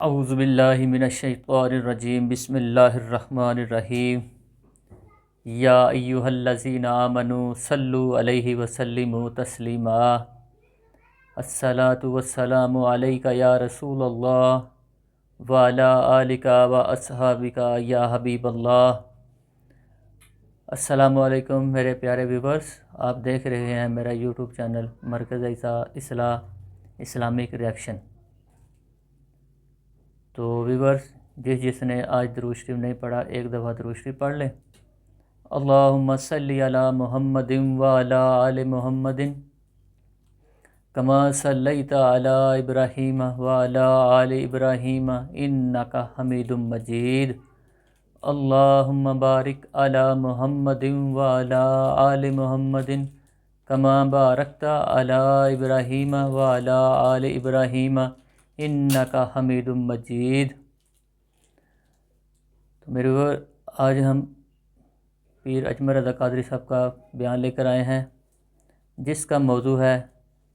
اعوذ باللہ من الشیطان الرجیم بسم اللہ الرحمن الرحیم یا ایہا الذین آمنوا صلوا علیہ وسلموا تسلیما الصلاۃ والسلام علیک یا رسول اللہ وعلی آلک واصحابک یا حبیب اللہ۔ السلام علیکم میرے پیارے ویورز، آپ دیکھ رہے ہیں میرا یوٹیوب چینل مرکز اصلاح اسلامک ریئیکشن۔ تو ویورز، جس نے آج درود شریف نہیں پڑھا ایک دفعہ درود شریف پڑھ لیں۔ اللہم صلی علی محمد وعلی آل محمد کما صلیت علی ابراہیم وعلی آل ابراہیم انک حمید مجید۔ اللہم بارک علی محمد وعلی آل محمد کما بارکت علی ابراہیم وعلی آل ابراہیم انک حمید مجید۔ تو میرے آج ہم پیر اجمل رضا قادری صاحب کا بیان لے کر آئے ہیں، جس کا موضوع ہے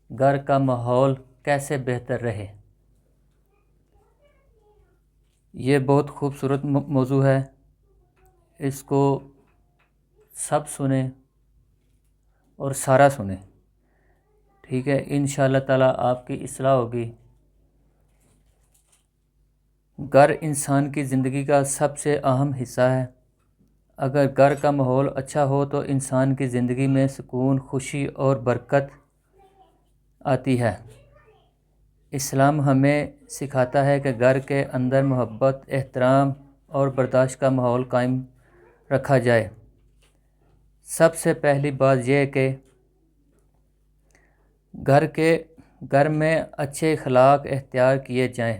گھر کا ماحول کیسے بہتر رہے۔ یہ بہت خوبصورت موضوع ہے، اس کو سب سنیں اور سارا سنیں، ٹھیک ہے؟ انشاءاللہ تعالیٰ آپ کی اصلاح ہوگی۔ گھر انسان کی زندگی کا سب سے اہم حصہ ہے۔ اگر گھر کا ماحول اچھا ہو تو انسان کی زندگی میں سکون، خوشی اور برکت آتی ہے۔ اسلام ہمیں سکھاتا ہے کہ گھر کے اندر محبت، احترام اور برداشت کا ماحول قائم رکھا جائے۔ سب سے پہلی بات یہ کہ گھر میں اچھے اخلاق اختیار کیے جائیں۔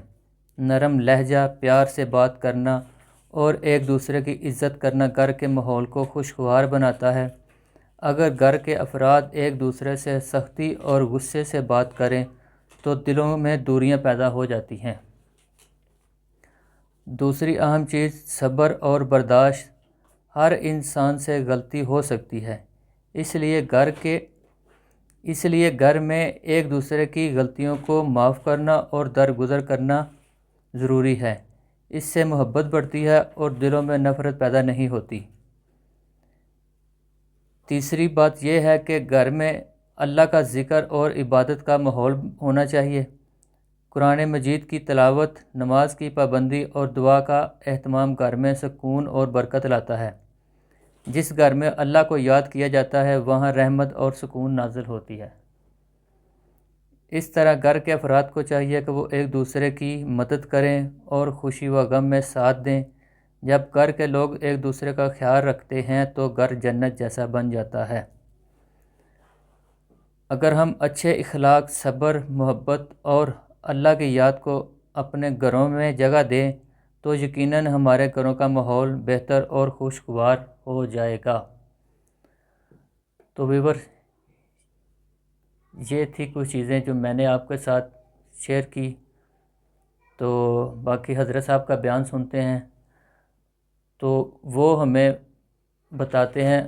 نرم لہجہ، پیار سے بات کرنا اور ایک دوسرے کی عزت کرنا گھر کے ماحول کو خوشگوار بناتا ہے۔ اگر گھر کے افراد ایک دوسرے سے سختی اور غصے سے بات کریں تو دلوں میں دوریاں پیدا ہو جاتی ہیں۔ دوسری اہم چیز صبر اور برداشت۔ ہر انسان سے غلطی ہو سکتی ہے، اس لیے گھر میں ایک دوسرے کی غلطیوں کو معاف کرنا اور درگزر کرنا ضروری ہے۔ اس سے محبت بڑھتی ہے اور دلوں میں نفرت پیدا نہیں ہوتی۔ تیسری بات یہ ہے کہ گھر میں اللہ کا ذکر اور عبادت کا ماحول ہونا چاہیے۔ قرآن مجید کی تلاوت، نماز کی پابندی اور دعا کا اہتمام گھر میں سکون اور برکت لاتا ہے۔ جس گھر میں اللہ کو یاد کیا جاتا ہے وہاں رحمت اور سکون نازل ہوتی ہے۔ اس طرح گھر کے افراد کو چاہیے کہ وہ ایک دوسرے کی مدد کریں اور خوشی و غم میں ساتھ دیں۔ جب گھر کے لوگ ایک دوسرے کا خیال رکھتے ہیں تو گھر جنت جیسا بن جاتا ہے۔ اگر ہم اچھے اخلاق، صبر، محبت اور اللہ کی یاد کو اپنے گھروں میں جگہ دیں تو یقیناً ہمارے گھروں کا ماحول بہتر اور خوشگوار ہو جائے گا۔ تو ویور، یہ تھی کچھ چیزیں جو میں نے آپ کے ساتھ شیئر کی۔ تو باقی حضرت صاحب کا بیان سنتے ہیں، تو وہ ہمیں بتاتے ہیں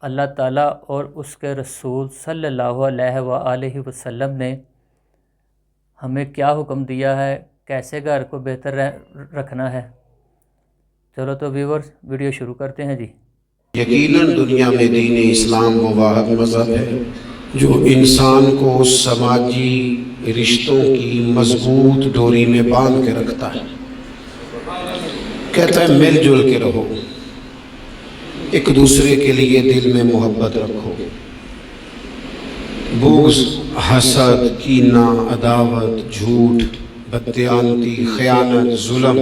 اللہ تعالیٰ اور اس کے رسول صلی اللہ علیہ وآلہ وسلم نے ہمیں کیا حکم دیا ہے، کیسے گھر کو بہتر رکھنا ہے۔ چلو تو ویورز، ویڈیو شروع کرتے ہیں جی۔ یقیناً دنیا میں دین اسلام وہ واحد مذہب ہے جو انسان کو سماجی رشتوں کی مضبوط ڈوری میں باندھ کے رکھتا ہے۔ کہتا ہے مل جل کے رہو، ایک دوسرے کے لیے دل میں محبت رکھو۔ بغض، حسد، کینہ، عداوت، جھوٹ، بددیانتی، خیانت، ظلم،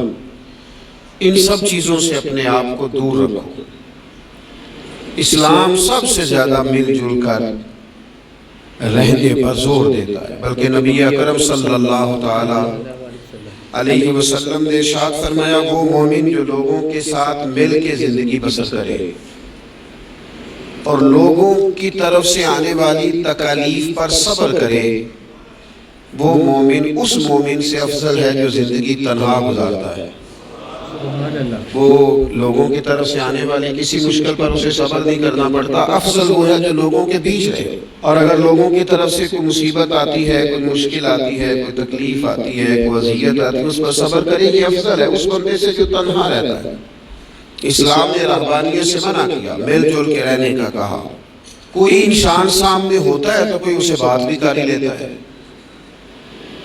ان سب چیزوں سے اپنے آپ کو دور رکھو۔ اسلام سب سے زیادہ مل جل کر رہنے پر زور دیتا ہے، بلکہ نبی اکرم صلی اللہ تعالی علیہ وسلم نے ارشاد فرمایا، وہ مومن جو لوگوں کے ساتھ مل کے زندگی بسر کرے اور لوگوں کی طرف سے آنے والی تکالیف پر صبر کرے، وہ مومن اس مومن سے افضل ہے جو زندگی تنہا گزارتا ہے۔ سبحان اللہ۔ وہ لوگوں کی طرف سے آنے والی کسی مشکل پر اسے صبر نہیں کرنا پڑتا، افضل وہ ہے جو لوگوں کے بیچ رہے۔ اور اگر لوگوں کی طرف سے کوئی مصیبت آتی ہے، کوئی مشکل آتی ہے، کوئی تکلیف آتی ہے، کوئی اذیت آتی ہے، اس پر صبر کرے، یہ افضل ہے اس بندے سے جو تنہا رہتا ہے۔ اسلام نے رہبانیت سے منع کیا، مل جل کے رہنے کا کہا۔ کوئی انسان سامنے ہوتا ہے تو کوئی اسے بات بھی کر ہی لیتا ہے۔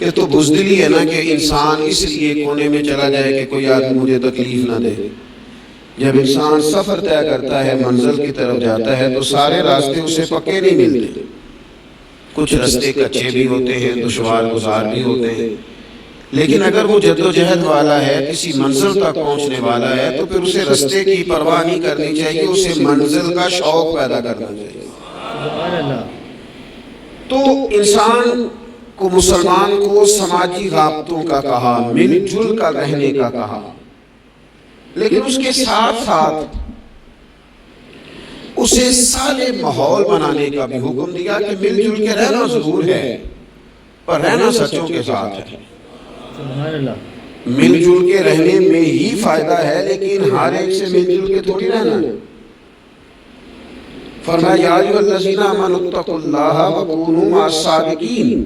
یہ تو بزدلی ہے نا کہ انسان اس لیے کونے میں چلا جائے کہ کوئی آدمی مجھے تکلیف نہ دے۔ جب انسان سفر طے کرتا ہے، منزل کی طرف جاتا ہے، تو سارے راستے اسے پکے نہیں ملتے، کچھ راستے کچے بھی ہوتے ہیں، دشوار گزار بھی ہوتے ہیں، لیکن اگر وہ جدوجہد والا ہے، کسی منزل تک پہنچنے والا ہے، تو پھر اسے راستے کی پرواہ نہیں کرنی چاہیے، اسے منزل کا شوق پیدا کرنا چاہیے۔ سبحان اللہ۔ تو انسان کو، مسلمان کو سماجی رابطوں کا کہا، مل جل کر رہنے کا کہا، لیکن اس کے ساتھ ساتھ اسے صالح ماحول بنانے کا بھی حکم دیا کہ مل جل کے رہنا ضرور ہے، پر رہنا سچوں کے ساتھ ہے۔ سبحان اللہ۔ مل جل کے رہنے میں ہی فائدہ ہے، لیکن ہر ایک سے مل جل کے تھوڑی رہنا ہے۔ فرمایا یا ایھا الذین آمنوا اتقوا اللہ وکونوا مع الصادقین،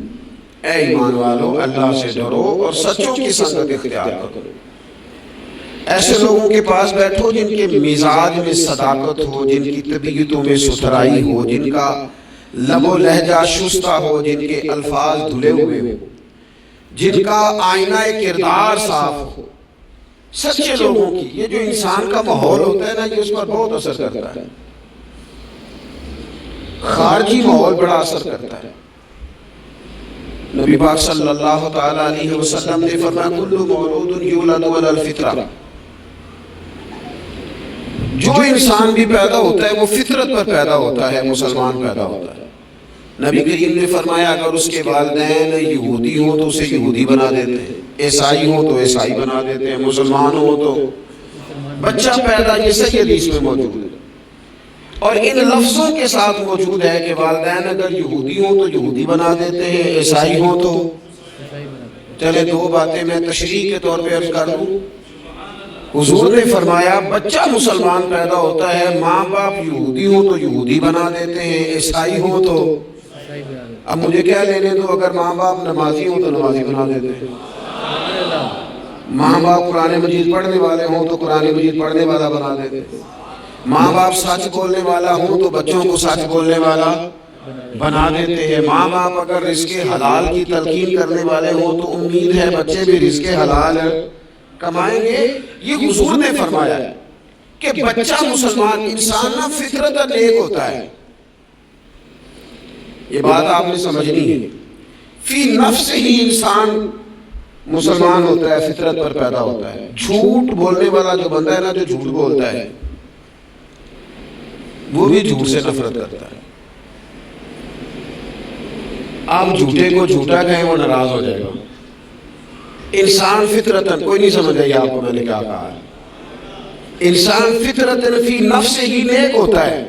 اے ایمان والو اللہ سے ڈرو اور سچوں کی سنگت اختیار کرو۔ ایسے لوگوں کے پاس بیٹھو جن کے مزاج میں صداقت ہو، جن کی طبیعتوں میں ستھرائی ہو، جن کا لب و لہجہ شستہ ہو، جن کے الفاظ دھلے ہوئے ہو، جن کا آئینہ کردار صاف ہو۔ سچے لوگوں کی، یہ جو انسان کا ماحول ہوتا ہے نا، یہ اس پر بہت اثر کرتا ہے۔ خارجی ماحول بڑا اثر کرتا ہے۔ نبی پاک صلی اللہ تعالیٰ علیہ وسلم نے فرمایا کل مولود یولد علی الفطرہ، جو انسان بھی پیدا ہوتا ہے وہ فطرت پر پیدا ہوتا ہے، مسلمان پیدا ہوتا ہے۔ نبی کریم نے فرمایا اگر اس کے والدین یہودی ہوں تو اسے یہودی بنا دیتے ہیں، عیسائی ہوں تو عیسائی بنا دیتے ہیں، مسلمان ہوں تو بچہ پیدا، یہ صحیح حدیث میں موجود ہے۔ اور ان لفظوں کے ساتھ موجود ہے کہ والدین اگر یہودی ہوں تو یہودی بنا دیتے ہیں، عیسائی ہوں تو۔ چلے دو باتیں میں تشریح کے طور پہ عرض کر دوں۔ حضور نے فرمایا بچہ مسلمان پیدا ہوتا ہے، ماں باپ یہودی ہوں تو یہودی بنا دیتے ہیں، عیسائی ہوں تو۔ اب مجھے کیا لینے دو، اگر ماں باپ نمازی ہوں تو نمازی بنا دیتے ہیں، ماں باپ قرآن مجید پڑھنے والے ہوں تو قرآن مجید پڑھنے والا بنا دیتے ہیں، ماں باپ سچ بولنے والا ہوں تو بچوں کو سچ بولنے والا بنا دیتے ہیں، ماں باپ اگر رزق حلال کی تلقین کرنے والے ہوں تو امید ہے بچے بھی رزق حلال کمائیں گے۔ یہ حضور نے فرمایا ہے کہ بچہ مسلمان، انسان نہ فطرت نیک ہوتا ہے، یہ بات آپ نے سمجھنی ہے۔ فی نفس ہی انسان مسلمان ہوتا ہے، فطرت پر پیدا ہوتا ہے۔ جھوٹ بولنے والا جو بندہ ہے نا، جو جھوٹ بولتا ہے وہ بھی جھوٹ سے نفرت کرتا ہے۔ آپ جھوٹے کو جھوٹا کہیں وہ ناراض ہو جائے گا۔ انسان فطرتاً، کوئی نہیں سمجھ رہی آپ کو میں نے کیا کہا ہے، انسان فطرتاً فی نفس ہی نیک ہوتا ہے،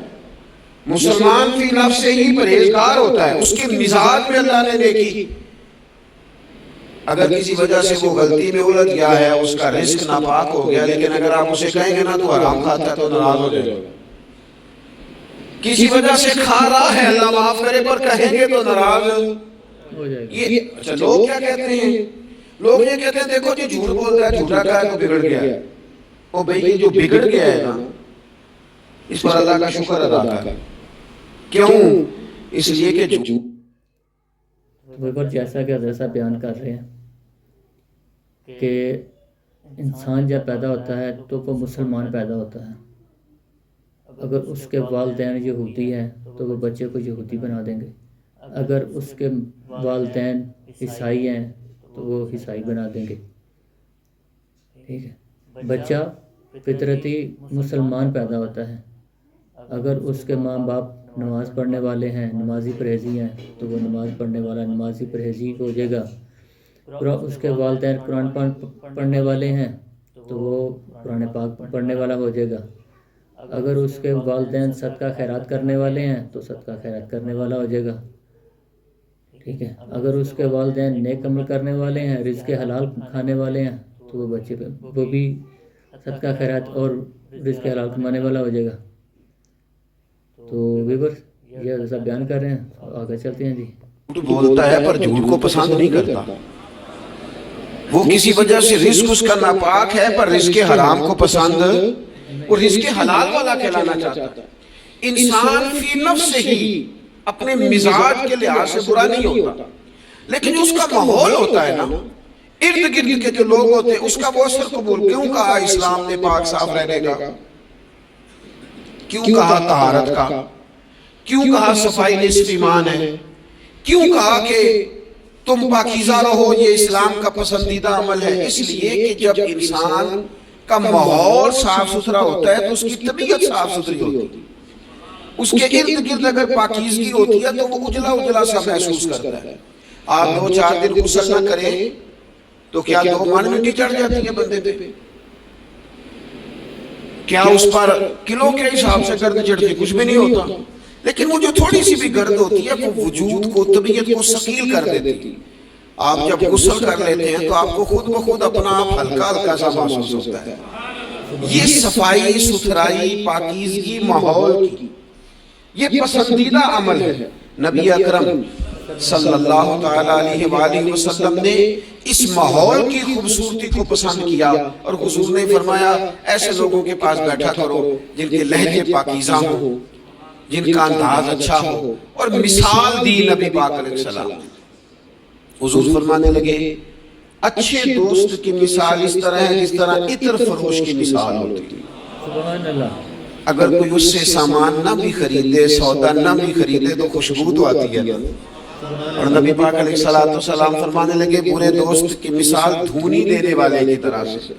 مسلمان فی نفس ہی پرہیزگار ہوتا ہے، اس کے مزاج میں اللہ نے نیکی، اگر کسی وجہ سے وہ غلطی میں الجھ گیا ہے، اس کا رزق ناپاک ہو گیا، لیکن اگر آپ اسے کہیں گے نا تو حرام کھاتا ہے تو ناراض ہو جائے گا۔ کسی وجہ سے کھا رہا ہے، اللہ معاف کرے، پر کہیں گے تو ناراض ہو جائے گا۔ اچھا لوگ کیا کہتے ہیں؟ لوگ یہ کہتے ہیں دیکھو جی جھوٹ بولتا ہے، جھوٹا کہا ہے تو بگڑ گیا ہے۔ او بھئی جو بگڑ گیا ہے نا، اس پر اللہ کا شکر ادا کر۔ کیوں؟ اس لیے کہ جھوٹ بالکل جیسا کہ حضرت صاحب بیان کر رہے ہیں کہ انسان جب پیدا ہوتا ہے تو وہ مسلمان پیدا ہوتا ہے۔ اگر اس کے والدین یہودی ہیں تو وہ بچے کو یہودی بنا دیں گے، اگر اس کے والدین عیسائی ہیں تو وہ عیسائی بنا دیں گے۔ ٹھیک ہے، بچہ فطرتی مسلمان پیدا ہوتا ہے، اگر اس کے ماں باپ نماز پڑھنے والے ہیں، نمازی پرہیزی ہیں، تو وہ نماز پڑھنے والا نمازی پرہیزی ہو جائے گا۔ اس کے والدین قرآن پڑھنے والے ہیں تو وہ قرآن پاک پڑھنے والا ہو جائے گا۔ اگر اس کے والدین صدقہ خیرات کرنے والے ہیں تو صدقہ خیرات کرنے والا ہو جائے گا۔ ٹھیک ہے، اگر اس کے والدین نیک عمل کرنے والے ہیں، رزق حلال کھانے والے ہیں، تو وہ بچے وہ بھی صدقہ خیرات اور رزق حلال کمانے والا ہو جائے گا۔ تو ویور یہ سب بیان کر رہے ہیں، آگے چلتے ہیں جی۔ جھوٹ بولتا ہے پر جھوٹ کو پسند نہیں کرتا، وہ کسی وجہ سے رزق اس کا ناپاک ہے پر رزق حرام کو پسند اور رزق حلال والا کہلانا چاہتا ہے۔ انسان فی نفس سے ہی اپنے مزاج کے لحاظ سے برا نہیں ہوتا، لیکن جو اس کا ماحول ہوتا ہے نا، ارد گرد کے جو لوگ ہوتے ہیں، اس کا وہ اثر قبول کیوں کہا اسلام نے پاک صاف رہنے کا، کیوں کہا طہارت کا، کیوں کہا صفائی نصف ایمان ہے، کیوں کہا کہ تم پاکیزہ رہو، یہ اسلام کا پسندیدہ عمل ہے؟ اس لیے کہ جب انسان کا ماحول صاف ستھرا ہوتا ہے تو اس کی طبیعت صاف ستھری ہوتی ہے، اس کے ارد گرد اگر پاکیزگی ہوتی ہے تو وہ اجلا اجلا سا محسوس کرتا ہے۔ آپ 2-4 دن غسل نہ کریں تو کیا 2 من مٹی چڑھ جاتی ہے بندے پہ؟ کیا اس پر کلو کے حساب سے گرد چڑھتی؟ کچھ بھی نہیں ہوتا، لیکن وہ جو تھوڑی سی بھی گرد ہوتی ہے وہ وجود کو، طبیعت کو ثقیل کر دیتی۔ آپ جب غسل کر لیتے ہیں تو آپ کو خود بخود اپنا آپ ہلکا ہلکا سا محسوس ہوتا ہے۔ یہ صفائی ستھرائی پاکیزگی ماحول کی یہ پسندیدہ عمل ہے۔ نبی اکرم صلی اللہ تعالیٰ علیہ وآلہ وسلم نے اس ماحول کی خوبصورتی کو پسند کیا اور حضور نے فرمایا ایسے لوگوں کے پاس بیٹھا کرو جن کے لہجے پاکیزہ ہو، جن کا انداز اچھا ہو، اور مثال دی نبی پاک علیہ السلام۔ حضور فرمانے لگے اچھے دوست کی مثال اس طرح ہے جس طرح عطر فروش کی مثال ہوتی ہے۔ سبحان اللہ۔ اگر کوئی اس سے سامان نہ بھی خریدے، سودا نہ بھی خریدے تو خوشبو تو آتی ہے نا۔ اور نبی پاک علیہ السلام فرمانے لگے برے دوست کی مثال دھونی دینے والے کی طرح سے،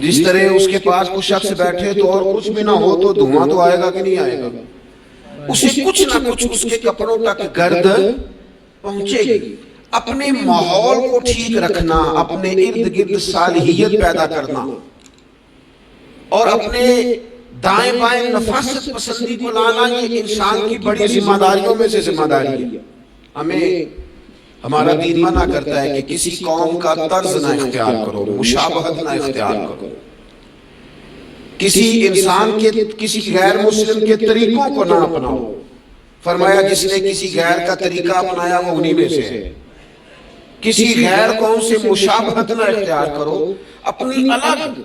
جس طرح اس کے پاس کوئی شخص بیٹھے تو اور کچھ بھی نہ ہو تو دھواں تو آئے گا کہ نہیں آئے گا، اسے کچھ نہ کچھ اس کے کپڑوں تک گرد پہنچے گی۔ اپنے ماحول کو ٹھیک رکھنا، اپنے ارد گرد صالحیت پیدا کرنا اور اپنے دائیں بائیں نفاست پسندی کو لانا، یہ انسان کی بڑی ذمہ داریوں میں سے ذمہ داری ہے۔ ہمیں ہمارا دین منع کرتا ہے کہ کسی قوم کا طرز نہ اختیار کرو، مشابہت نہ اختیار کرو، کسی انسان کے، کسی غیر مسلم کے طریقوں کو نہ اپناؤ۔ فرمایا جس نے کسی غیر کا طریقہ اپنایا وہ انہی میں سے ہے۔ کسی غیر قوم سے مشابہت نہ اختیار کرو، اپنی الگ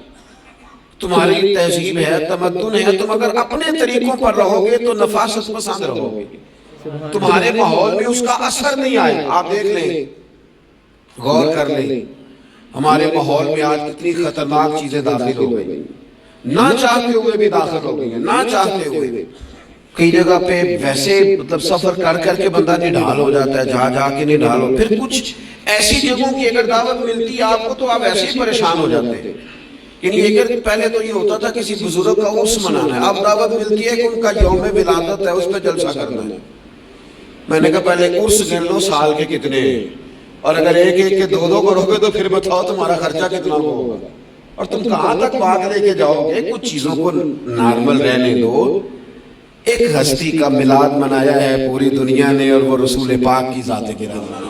تمہاری تہذیب ہے، تمدن ہے، تم اگر اپنے طریقوں پر رہو گے تو نفاست پسند رہو گے، تمہارے ماحول میں اس کا اثر نہیں آئے۔ آپ دیکھ لیں، غور کر لیں، ہمارے ماحول میں آج کتنی خطرناک چیزیں داخل ہو گئی، نہ چاہتے ہوئے بھی داخل ہو گئی ہیں، نہ چاہتے ہوئے۔ کئی جگہ پہ ویسے مطلب سفر کر کر کے بندہ نڈھال ہو جاتا ہے، جا جا کے نڈھال ہو، پھر کچھ ایسی جگہوں کی اگر دعوت ملتی ہے آپ کو تو آپ ایسے ہی پریشان ہو جاتے ہیں۔ یعنی اگر پہلے تو یہ ہوتا تھا کسی بزرگ کا عرس منانا ہے، اب دعوت ملتی ہے کہ ان کا یوم ولادت ہے، اس پہ جلسہ کرنا ہے۔ میں نے کہا پہلے عرس گن لو سال کے کتنے ہیں، اور اگر ایک ایک کے 2 کرو گے تو پھر بتاؤ تمہارا خرچہ کتنا ہوگا، اور تم کہاں تک بات لے کے جاؤ گے؟ کچھ چیزوں کو نارمل رہنے دو۔ ایک ہستی کا میلاد منایا ہے پوری دنیا نے اور وہ رسول پاک کی ذات گرامی۔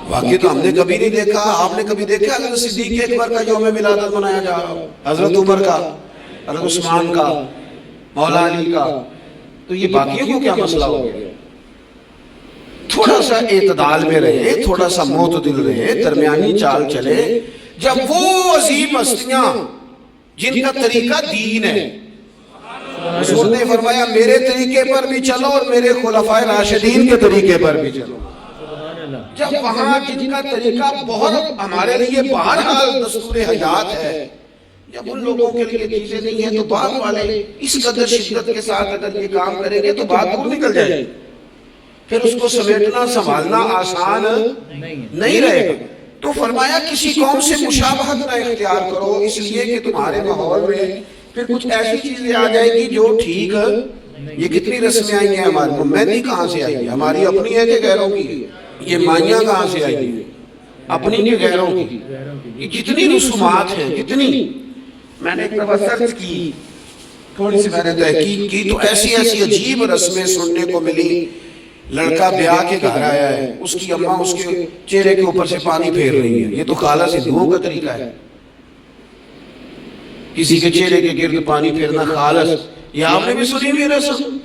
واقعی تو ہم نے کبھی نہیں دیکھا، آپ نے کبھی دیکھا حضرت صدیق اکبر کا یوم ولادت منایا جا رہا ہو، حضرت عمر کا، حضرت عثمان کا، مولا علی کا؟ تو یہ باقیوں کو کیا مسئلہ ہو گیا؟ تھوڑا سا اعتدال میں رہے، تھوڑا سا معتدل رہے، درمیانی چال چلے۔ جب وہ عظیم ہستیاں جن کا طریقہ دین ہے، حضور نے فرمایا میرے طریقے پر بھی چلو اور میرے خلفائے راشدین کے طریقے پر بھی چلو۔ جب وہاں جن کا طریقہ بہت ہمارے لیے بہرحال دستور حیات ہے، جب ان لوگوں کے لیے چیزیں نہیں ہیں تو بعد والے اس قدر شدت کے ساتھ اگر یہ کام کریں گے تو بات دور نکل جائے گی، پھر اس کو سمیٹنا سنبھالنا آسان نہیں رہے گا۔ تو فرمایا کسی قوم سے مشابہت نہ اختیار کرو، اس لیے کہ تمہارے ماحول میں پھر کچھ ایسی چیزیں آ جائیں گی جو ٹھیک، یہ کتنی رسمیں آئی ہیں ہمارے کو، مہندی کہاں سے آئی ہے؟ ہماری اپنی ہے کہ غیروں کی؟ یہ مائیاں کہاں سے آئی ہیں؟ اپنی کہ غیروں کی؟ یہ جتنی رسومات ہیں، کتنی، میں نے ایک دفعہ سرچ کی، تھوڑی سی میں نے تحقیق کی تو ایسی عجیب رسمیں سننے کو ملی لڑکا بیاہ کے گھر آیا ہے، اس کی اماں اس کے چہرے کے اوپر سے پانی پھیر رہی ہے، یہ تو خالص ہندوؤں کا طریقہ ہے، کسی کے چہرے کے گرد پانی پھیرنا خالص، یہ آپ نے بھی سنی ہوئی رسم؟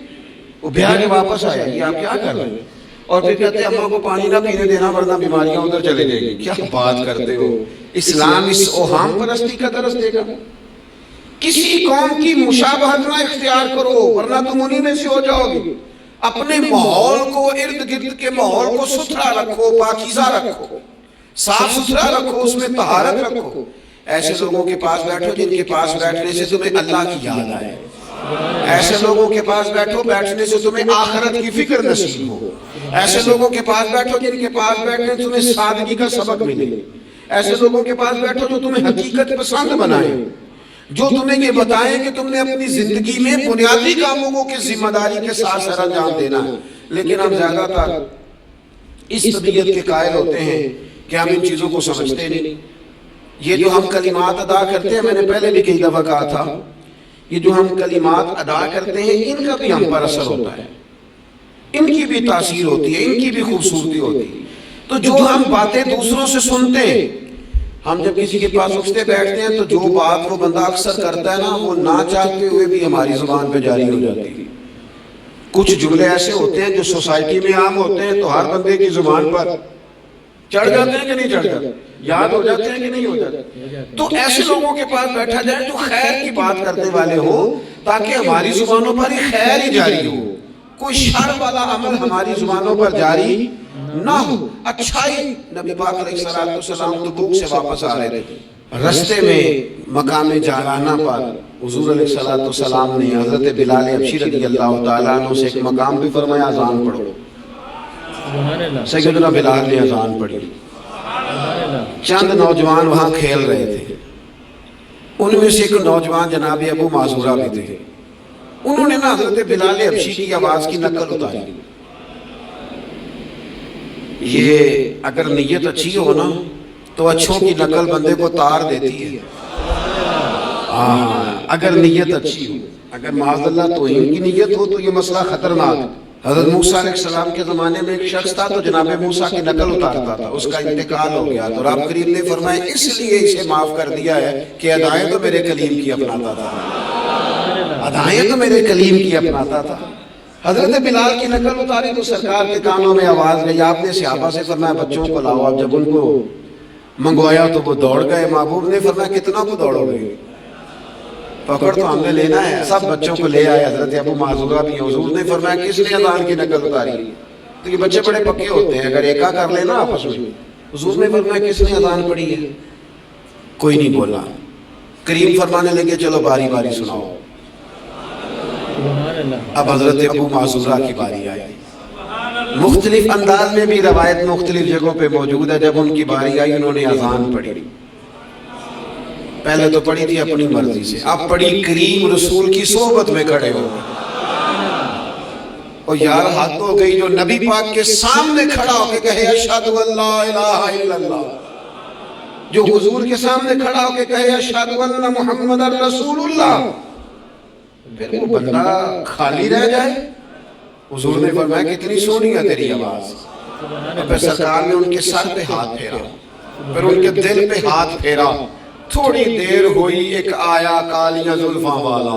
وہ بیاہ کے واپس آیا، یہ آپ کیا کر رہے ہیں؟ اور پھر کہتے ہیں اماں کو پانی نہ پینے دینا ورنہ بیماریاں ادھر چلے جائیں گی۔ کیا بات کرتے ہو؟ اسلام اس اوہام پرستی کا درس دے گا؟ کسی قوم کی مشابہت نہ اختیار کرو ورنہ تم انہی میں سے ہو جاؤ گے۔ اپنے ماحول کو، ارد گرد کے ماحول کو ستھرا رکھو، پاکیزہ رکھو، صاف ستھرا رکھو، اس میں طہارت رکھو۔ ایسے لوگوں کے پاس بیٹھو جن کے پاس بیٹھنے سے تمہیں اللہ کی یاد آئے، ایسے لوگوں کے پاس بیٹھو بیٹھنے سے تمہیں آخرت کی فکر نصیب ہو، ایسے لوگوں کے پاس بیٹھو جن کے پاس بیٹھنے سے تمہیں سادگی کا سبق ملے، ایسے لوگوں کے پاس بیٹھو جو تمہیں حقیقت پسند بنائیں، جو تمہیں یہ بتائیں کہ تم نے اپنی زندگی میں بنیادی کاموں کو کس ذمہ داری کے ساتھ سر انجام دینا ہے۔ لیکن ہم زیادہ تر اس طبیعت کے قائل ہوتے ہیں کہ ہم ان چیزوں کو سمجھتے نہیں۔ یہ جو ہم کلمات ادا کرتے ہیں، میں نے پہلے بھی کئی دفعہ کہا تھا، یہ جو ہم کلمات ادا کرتے ہیں ان کا بھی ہم پر اثر ہوتا ہے، ان کی بھی تاثیر ہوتی ہے، ان کی بھی خوبصورتی ہوتی ہے۔ تو جو ہم باتیں دوسروں سے سنتے ہیں، ہم جب کسی کے پاس اٹھتے بیٹھتے ہیں تو جو بات وہ بندہ اکثر کرتا ہے نا، وہ نہ چاہتے ہوئے بھی ہماری زبان پہ جاری ہو جاتی ہے۔ کچھ جملے ایسے ہوتے ہیں جو سوسائٹی میں عام ہوتے ہیں تو ہر بندے کی زبان پر چڑھ جاتے ہیں کہ نہیں چڑھ جاتے، یاد ہو جاتے ہیں کہ نہیں ہو جاتے۔ تو ایسے لوگوں کے پاس بیٹھا جائے جو خیر کی بات کرنے والے ہوں، تاکہ ہماری زبانوں پر ہی خیر ہی جاری ہو، کوئی شر والا عمل ہماری زبانوں پر جاری نہ ہو۔ اچھائی، نبی پاک علیہ السلام تبوک سے واپس آ رہے تھے، رستے میں مقام جارانہ پر حضور علیہ السلام نے حضرت بلال حبشی رضی اللہ تعالیٰ عنہ سے ایک مقام بھی فرمایا، اذان پڑھو۔ سیدنا بلال نے اذان پڑھی، چند نوجوان وہاں کھیل رہے تھے، ان میں سے ایک نوجوان جناب ابو معذورہ بھی تھے، انہوں نے نا حضرت بلال حبشی کی آواز کی نقل اتاری۔ یہ اگر نیت اچھی ہو نا تو اچھوں کی نقل بندے کو تار دیتی ہے، اگر نیت اچھی ہو، اگر معاذ اللہ توہین کی نیت ہو تو یہ مسئلہ خطرناک ہے۔ حضرت موسیٰ علیہ السلام کے زمانے میں ایک شخص تھا تو جناب موسیٰ کی نقل اتارتا تھا، اس کا انتقال ہو گیا تو رب کریم نے فرمایا اس لیے اسے معاف کر دیا ہے کہ ادائیں تو میرے کلیم کی اپناتا تھا، ادائیں تو میرے کلیم کی اپناتا تھا۔ حضرت بلال کی نقل اتاری تو سرکار کے کانوں میں آواز گئی، آپ نے صحابہ سے فرمایا بچوں کو لاؤ، اب جب ان کو منگوایا تو وہ دوڑ گئے، محبوب نے فرمایا کتنا کو دوڑو گے، پکڑ تو ہم نے لینا ہے، سب بچوں کو لے آئے، حضرت ابو معذورہ بھی، حضور نے فرمایا کس نے اذان کی نقل اتاری؟ تو یہ بچے بڑے پکے ہوتے ہیں، اگر ایکا کر لینا آپس میں، حضور نے فرمایا کس نے اذان پڑھی ہے؟ کوئی نہیں بولا، کریم فرمانے لگے چلو باری باری سناؤ۔ اب حضرت ابو معذورہ کی باری آئی، مختلف انداز میں بھی روایت مختلف جگہوں پہ موجود ہے، جب ان کی باری آئی انہوں نے اذان پڑھی، پہلے تو پڑھی تھی اپنی مرضی سے، اب پڑھی کریم رسول کی صحبت میں کھڑے ہو، اور یار حد ہو گئی جو نبی پاک کے سامنے کھڑا ہو کے کہے اشہد ان لا الہ الا اللہ، جو حضور کے سامنے کھڑا ہو کے کہے اشہد ان محمد رسول اللہ، پھر وہ بندہ خالی رہ جائے؟ حضور نے فرمایا کتنی سونی ہے تیری آواز، اور پھر سرکار نے ان کے سر پہ ہاتھ پھیرا، پھر ان کے دل پہ ہاتھ پھیرا، تھوڑی دیر ہوئی ایک آیا کالیاں زلفاں والا،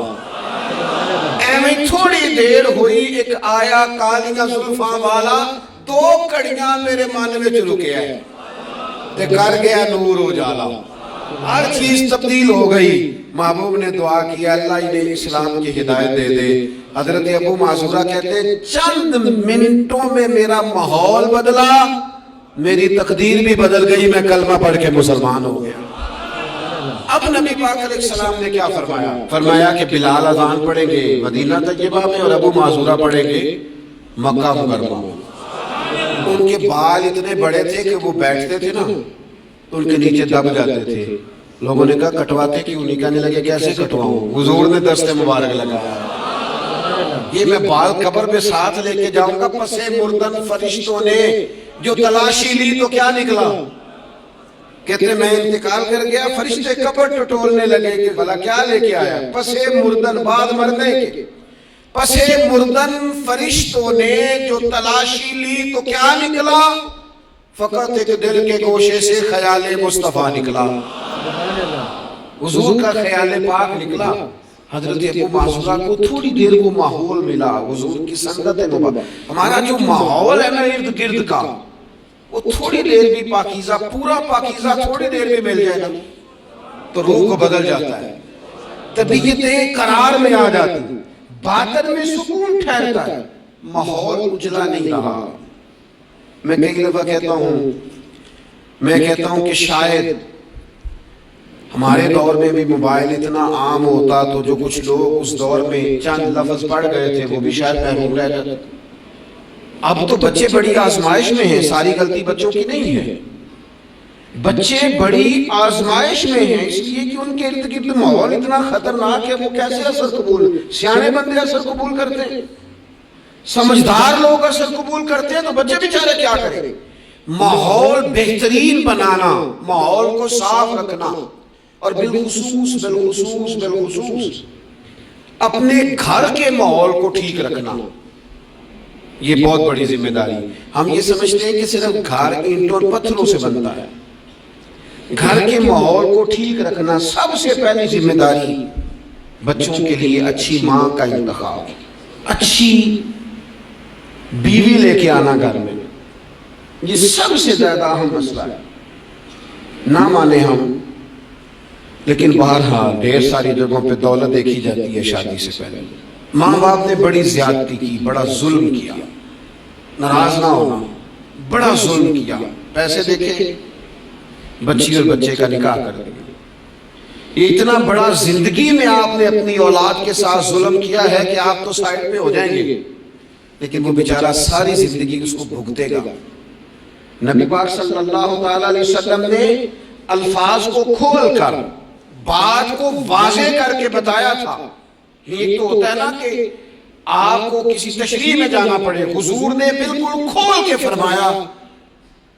ایویں تھوڑی دیر ہوئی ایک آیا کالیاں زلفاں والا، دو کڑیاں میرے من میں رکے ہیں تے کر گیا نور اجالا، ہر چیز تبدیل ہو گئی۔ محبوب نے دعا کیا اللہ انہیں اسلام کی ہدایت دے دے۔ حضرت ابو معذورہ کہتے ہیں چند منٹوں میں میرا ماحول بدلا، میری تقدیر بھی بدل گئی، میں کلمہ پڑھ کے مسلمان ہو گیا۔ اب نبی پاک علیہ السلام نے کیا فرمایا؟ فرمایا کہ بلال اذان پڑھیں گے مدینہ طیبہ میں اور ابو معذورہ پڑھیں گے مکہ مکرمہ میں۔ ان کے بال اتنے بڑے تھے کہ وہ بیٹھتے تھے نا تو ان کے نیچے دب جاتے تھے، لوگوں نے کہا کٹواتے کیوں نہیں؟ کہنے لگے کیسے کٹواؤں؟ حضور نے دست مبارک لگایا، یہ میں بال قبر میں ساتھ لے کے جاؤں گا، پس مردن فرشتوں نے جو تلاشی لی تو کیا نکلا؟ کہتے میں انتقال کر گیا، فرشتے قبر ٹٹولنے لگے کہ بھلا کیا لے کے آیا؟ پس مردن بعد مرنے کے، پسے مردن فرشتوں نے جو تلاشی لی تو کیا نکلا؟ فقط ایک دل کے گوشے سے خیال مصطفیٰ نکلا، حضور کا خیال پاک نکلا۔ حضرت ابو معذورہ کو تھوڑی دیر کو ماحول ملا، حضور کی سنگت مبارک، ہمارا جو ماحول ہے نا ارد گرد کا، وہ تھوڑی دیر بھی پاکیزہ، پورا پاکیزہ تھوڑی دیر بھی مل جائے نا تو روح کو بدل جاتا ہے، طبیعتیں قرار میں آ جاتی ہیں، باطن میں سکون ٹھہرتا ہے، ماحول اجلا نہیں رہا۔ میں کئی دفعہ کہتا ہوں کہ شاید ہمارے دور میں بھی موبائل اتنا عام ہوتا تو جو کچھ لوگ اس دور میں چند لفظ پڑھ گئے تھے وہ بھی شاید محروم رہ جاتے۔ اب تو بچے بڑی آزمائش میں ہیں، ساری غلطی بچوں کی نہیں ہے، بچے بڑی آزمائش میں ہیں اس لیے کہ ان کے ارد گرد ماحول اتنا خطرناک ہے، وہ کیسے اثر قبول، سیانے بندے اثر قبول کرتے ہیں، سمجھدار لوگ اثر قبول کرتے ہیں، تو بچے بیچارے کیا کریں؟ ماحول بہترین بنانا، ماحول کو صاف رکھنا، اور بالخصوص اپنے گھر کے ماحول کو ٹھیک رکھنا، یہ بہت بڑی ذمہ داری۔ ہم یہ سمجھتے ہیں کہ صرف گھر اینٹوں اور پتھروں سے بنتا ہے، گھر کے ماحول کو ٹھیک رکھنا سب سے پہلی ذمہ داری۔ بچوں کے لیے اچھی ماں کا انتخاب، اچھی بیوی لے کے آنا گھر میں، یہ سب سے زیادہ اہم مسئلہ ہے۔ نہ مانے ہم، لیکن بہرحال ڈھیر ساری جگہوں پہ دولت دیکھی جاتی ہے شادی سے پہلے۔ ماں باپ نے بڑی زیادتی کی، بڑا ظلم کیا، ناراض نہ ہونا، بڑا ظلم کیا، پیسے دیکھے بچی اور بچے کا نکاح کر دیا۔ یہ اتنا بڑا زندگی میں آپ نے اپنی اولاد کے ساتھ ظلم کیا ہے کہ آپ تو سائڈ پہ ہو جائیں گے، لیکن وہ بیچارہ ساری زندگی اس کو بھگتے گا۔ نبی پاک صلی اللہ علیہ وسلم نے الفاظ کو کھول کر، بات کو واضح کر کے بتایا تھا۔ ایک تو ہوتا ہے نا کہ آپ کو کسی تشریح میں جانا پڑے، حضور نے بالکل کھول کے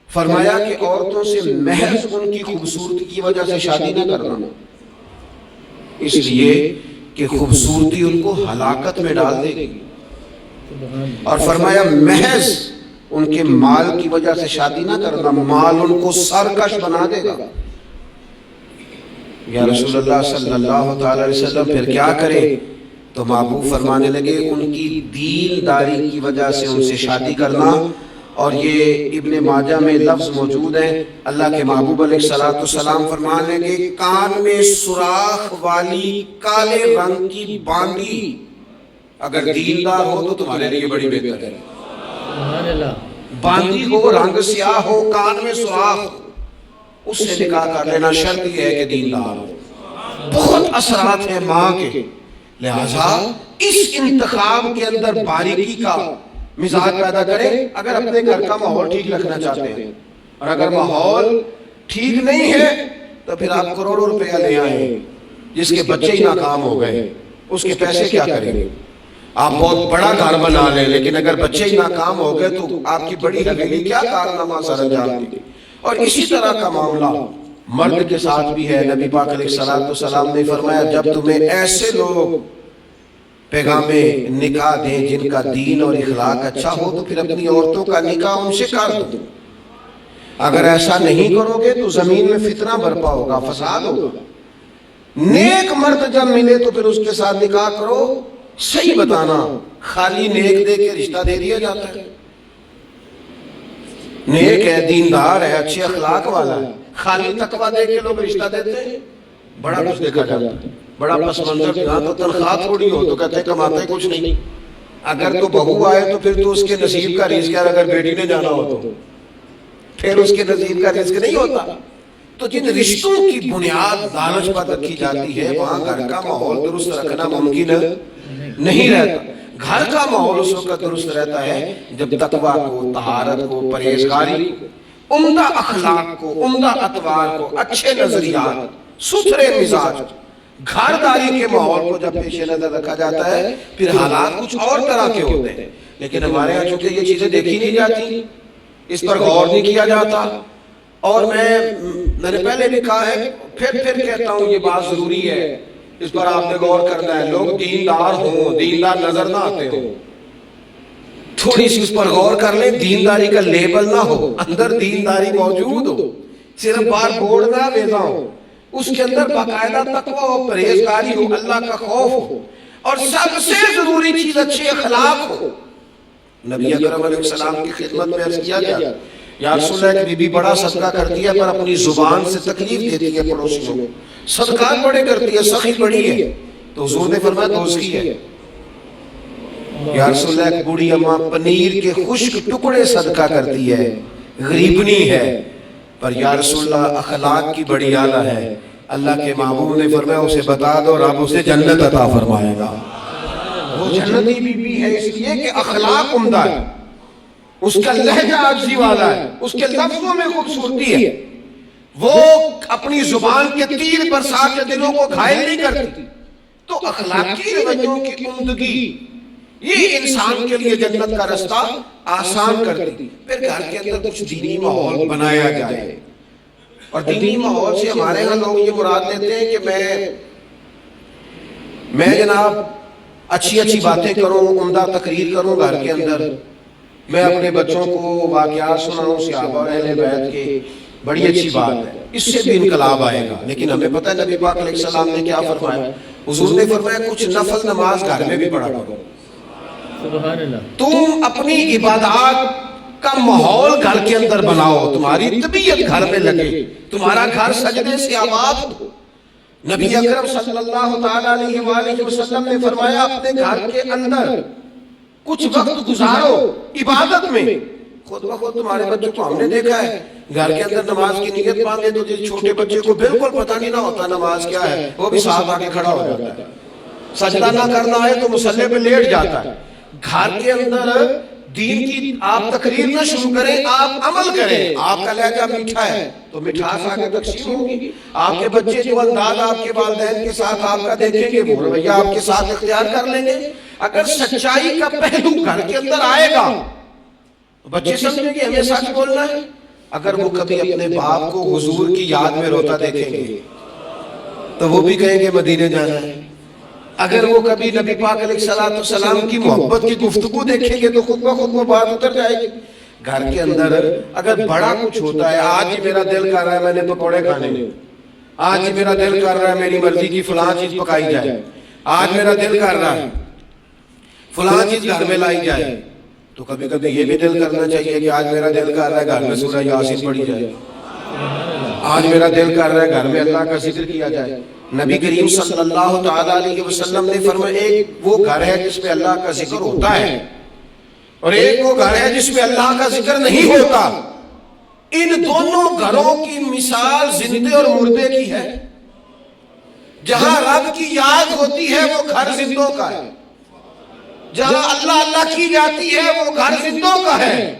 فرمایا کہ عورتوں سے محض ان کی خوبصورتی کی وجہ سے شادی نہ کرنا، اس لیے کہ خوبصورتی ان کو ہلاکت میں ڈال دے گی، اور فرمایا محض ان کے مال کی وجہ سے شادی نہ کرنا، مال ان کو سرکش بنا دے گا۔ یا رسول اللہ صلی اللہ تعالی علیہ وسلم پھر کیا کرے؟ تو محبوب فرمانے لگے ان کی دینداری کی وجہ سے ان سے شادی کرنا۔ اور یہ ابن ماجہ میں لفظ موجود ہے، اللہ کے محبوب علیہ السلام فرمانے لگے کان میں سوراخ والی کالے رنگ کی باندی اگر دیندار ہو تو تمہارے لیے بڑی بہتر ہے۔ باندی ہو، رنگ سیاہ ہو، کان میں سوراخ ہو، اس سے نکاح کر لینا، شرط یہ ہے کہ دیندار ہو۔ بہت اثرات ہیں ماں کے، لہذا اس انتخاب کے اندر باریکی کا مزاج پیدا کرے۔ اگر اپنے گھر کا ماحول ٹھیک رکھنا چاہتے ہیں، اور اگر ماحول ٹھیک نہیں ہے تو پھر آپ کروڑوں روپیہ لے آئیں، جس کے بچے ہی ناکام ہو گئے، اس کے پیسے کیا کریں گے؟ آپ بہت بڑا گھر بنا لیں، لیکن اگر بچے ہی ناکام ہو گئے تو آپ کی بڑی حویلی کیا کارنامہ سر انجام دے۔ اور اسی طرح کا معاملہ مرد کے ساتھ بھی ہے۔ نبی پاک علیہ السلام نے فرمایا جب تمہیں ایسے لوگ پیغام نکاح دیں جن کا دین اور اخلاق اچھا ہو تو پھر اپنی عورتوں کا نکاح ان سے کر دو۔ اگر ایسا نہیں کرو گے تو زمین میں فتنہ برپا ہوگا، فساد ہوگا۔ نیک مرد جب ملے تو پھر اس کے ساتھ نکاح کرو۔ صحیح بتانا، خالی نیک دے کے رشتہ دے دیا جاتا ہے؟ نیک ہے، دیندار ہے، اچھے اخلاق والا ہے، خالی تقویٰ دے کے لوگ رشتہ دیتے ہیں؟ بڑا کچھ دیکھا جاتا ہے، بڑا پس منظر، یہاں تو تنخواہ تھوڑی ہو تو کہتے کماتے کچھ نہیں۔ اگر تو بہو آئے تو پھر تو اس کے نصیب کا رزق ہے، اگر بیٹی نے جانا ہو تو پھر اس کے نصیب کا رزق نہیں ہوتا۔ تو جن رشتوں کی بنیاد لالچ پر رکھی جاتی ہے وہاں گھر کا ماحول درست رکھنا ممکن نہیں رہتا۔ گھر کا ماحول اس وقت درست رہتا ہے جب تقویٰ کو، طہارت کو، پرہیزگاری کو، عمدہ اخلاق کو، عمدہ اطوار کو، اچھے نظریات، ستھرے مزاج، گھرداری کے ماحول کو جب پیش نظر رکھا جاتا ہے پھر حالات کچھ اور طرح کے ہوتے ہیں۔ لیکن ہمارے یہاں چونکہ یہ چیزیں دیکھی نہیں جاتی، اس پر غور نہیں کیا جاتا، اور میں نے پہلے بھی کہا ہے، پھر کہتا ہوں یہ بات ضروری ہے اس پر آپ نے غور کرنا ہے. لوگ دیندار ہوں، دیندار نظر نہ آتے ہوں، تھوڑی سی اس پر غور کر لیں. دینداری کا لیبل نہ ہو، اندر دینداری موجود ہو، صرف بار بورڈ نہ ویزا ہو، اس کے اندر باقاعدہ تقوی و پرہیزگاری ہو، اللہ کا خوف ہو، اور سب سے ضروری چیز اچھے اخلاق ہو. نبی اکرم علیہ السلام کی خدمت میں عرض کیا گیا یا رسول اللہ کی بی بی بڑا صدقہ کرتی ہے پر اپنی زبان سے تکلیف دیتی ہے پڑوسیوں کو. صدقات بڑے کرتی ہے، سخی بڑی ہے. تو حضور نے فرمایا دوزخی ہے. یا رسول اللہ ایک بوڑھی اماں پنیر کے خشک ٹکڑے صدقہ کرتی ہے، غریبنی ہے، پر یا رسول اللہ اخلاق کی بڑی اعلیٰ ہے. اللہ کے محبوب نے فرمایا اسے بتا دو رب اسے جنت عطا فرمائے گا. وہ جنتی بی بی ہے اس لیے کہ اخلاق عمدہ ہے، اس کا لہجہ عاجزی والا ہے، اس کے لفظوں میں خوبصورتی ہے، وہ اپنی زبان کے تیر برسا کے دلوں کو گھائل نہیں کرتی. تو اخلاقی رویوں کی عمدگی یہ انسان کے لیے جنت کا رستہ آسان کرتی. پھر گھر کے اندر کچھ دینی ماحول بنایا جائے. اور دینی ماحول سے ہمارے ہاں لوگ یہ مراد لیتے ہیں کہ میں جناب اچھی اچھی باتیں کروں، عمدہ تقریر کروں گھر کے اندر، میں اپنے بچوں کو واقعات سناؤں صحابہ اور اہل بیت کے. بڑی اچھی بات ہے، اس سے بھی انقلاب آئے گا. لیکن ہمیں پتہ ہے نبی پاک علیہ السلام نے کیا فرمایا. حضور نے فرمایا کچھ نفل نماز گھر میں بھی پڑھا کرو. سبحان اللہ. تم اپنی عبادات کا ماحول گھر کے اندر بناؤ، تمہاری طبیعت گھر میں لگے، تمہارا گھر سجدے سے آباد ہو. نبی اکرم صلی اللہ تعالیٰ علیہ وآلہ وسلم نے فرمایا اپنے گھر کے اندر کچھ وقت گزارو عبادت میں. خود بخود تمہارے بچوں کو ہم نے دیکھا ہے گھر کے اندر نماز کی نیت باندھے تو جس چھوٹے بچے کو بالکل پتہ نہیں نہ ہوتا نماز کیا ہے، وہ بھی ساتھ آگے کھڑا ہو جاتا ہے. سجدہ نہ کرنا ہے تو مصلی پہ لیٹ جاتا ہے. گھر کے اندر دین کی آپ تقریر نہ شروع کریں، آپ عمل کریں. آپ کا لہجہ میٹھا ہے تو مٹھاس آگے تقسیم ہوگی. آپ کے بچے جو انداز آپ کے والدین کے ساتھ آپ کا دیکھیں گے وہ رویہ آپ کے ساتھ اختیار کر لیں گے. اگر سچائی کا پہلو گھر کے اندر آئے گا بچے سمجھیں گے ہمیں سچ بولنا ہے. اگر وہ کبھی اپنے باپ کو حضور کی یاد میں روتا دیکھیں گے تو وہ بھی کہیں گے مدینے جانا ہے. اگر وہ کبھی نبی پاک علیہ السلام کی محبت کی گفتگو دیکھیں گے تو خود بخود وہ بات اتر جائے گی. گھر کے اندر اگر بڑا کچھ ہوتا ہے، آج ہی میرا دل کر رہا ہے میں نے پکوڑے کھانے، آج ہی میرا دل کر رہا ہے میری مرضی کی فلاں چیز پکائی جائے، آج میرا دل کر رہا ہے فلاں چیز گھر میں لائی جائے، تو کبھی کبھی یہ بھی دل کرنا چاہیے کہ آج میرا دل کر رہا ہے گھر میں سورہ یاسین پڑھی جائے، آج میرا دل کر رہا ہے گھر میں اللہ کا ذکر کیا جائے. نبی کریم صلی اللہ تعالیٰ علیہ وسلم نے فرمایا ایک وہ گھر ہے جس میں اللہ کا ذکر ہوتا ہے اور ایک وہ گھر ہے جس میں اللہ کا ذکر نہیں ہوتا. ان دونوں گھروں کی مثال زندے اور مردے کی ہے. جہاں رب کی یاد ہوتی ہے وہ گھر زندوں کا ہے، جہاں اللہ اللہ کی جاتی ہے وہ گھر زندوں کا ہے،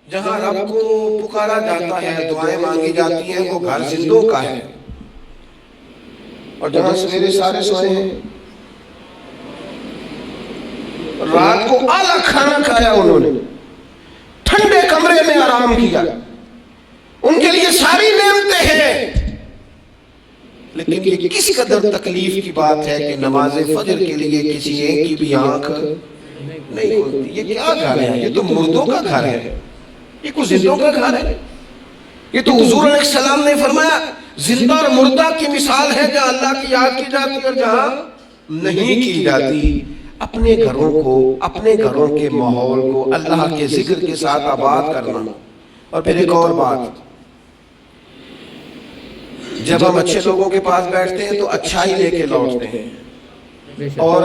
جہاں رب کو پکارا جاتا ہے دعائیں مانگی جاتی ہیں وہ گھر زندوں کا ہے. اور جہاں سویرے سارے سوئے ہیں، رات کو اعلیٰ کھانا کھایا انہوں نے، ٹھنڈے کمرے میں آرام کیا، ان کے لیے ساری نعمتیں ہیں، لیکن یہ کس قدر تکلیف کی بات ہے کہ نماز فجر کے لیے کسی ایک کی بھی آنکھ نہیں کھلتی. یہ کیا گھر ہے؟ یہ تو مردوں کا گھر ہے، یہ کوئی زندوں کا گھر ہے. یہ تو حضور علیہ السلام نے فرمایا زندہ اور مردہ کی مثال ہے، جہاں اللہ کی یاد کی جاتی ہے اور جہاں نہیں کی جاتی. اپنے گھروں کو، اپنے گھروں کے ماحول کو اللہ کے ذکر کے ساتھ آباد کرنا. اور پھر ایک اور بات، جب ہم اچھے لوگوں کے پاس بیٹھتے ہیں تو اچھا ہی لے کے لوٹتے ہیں. اور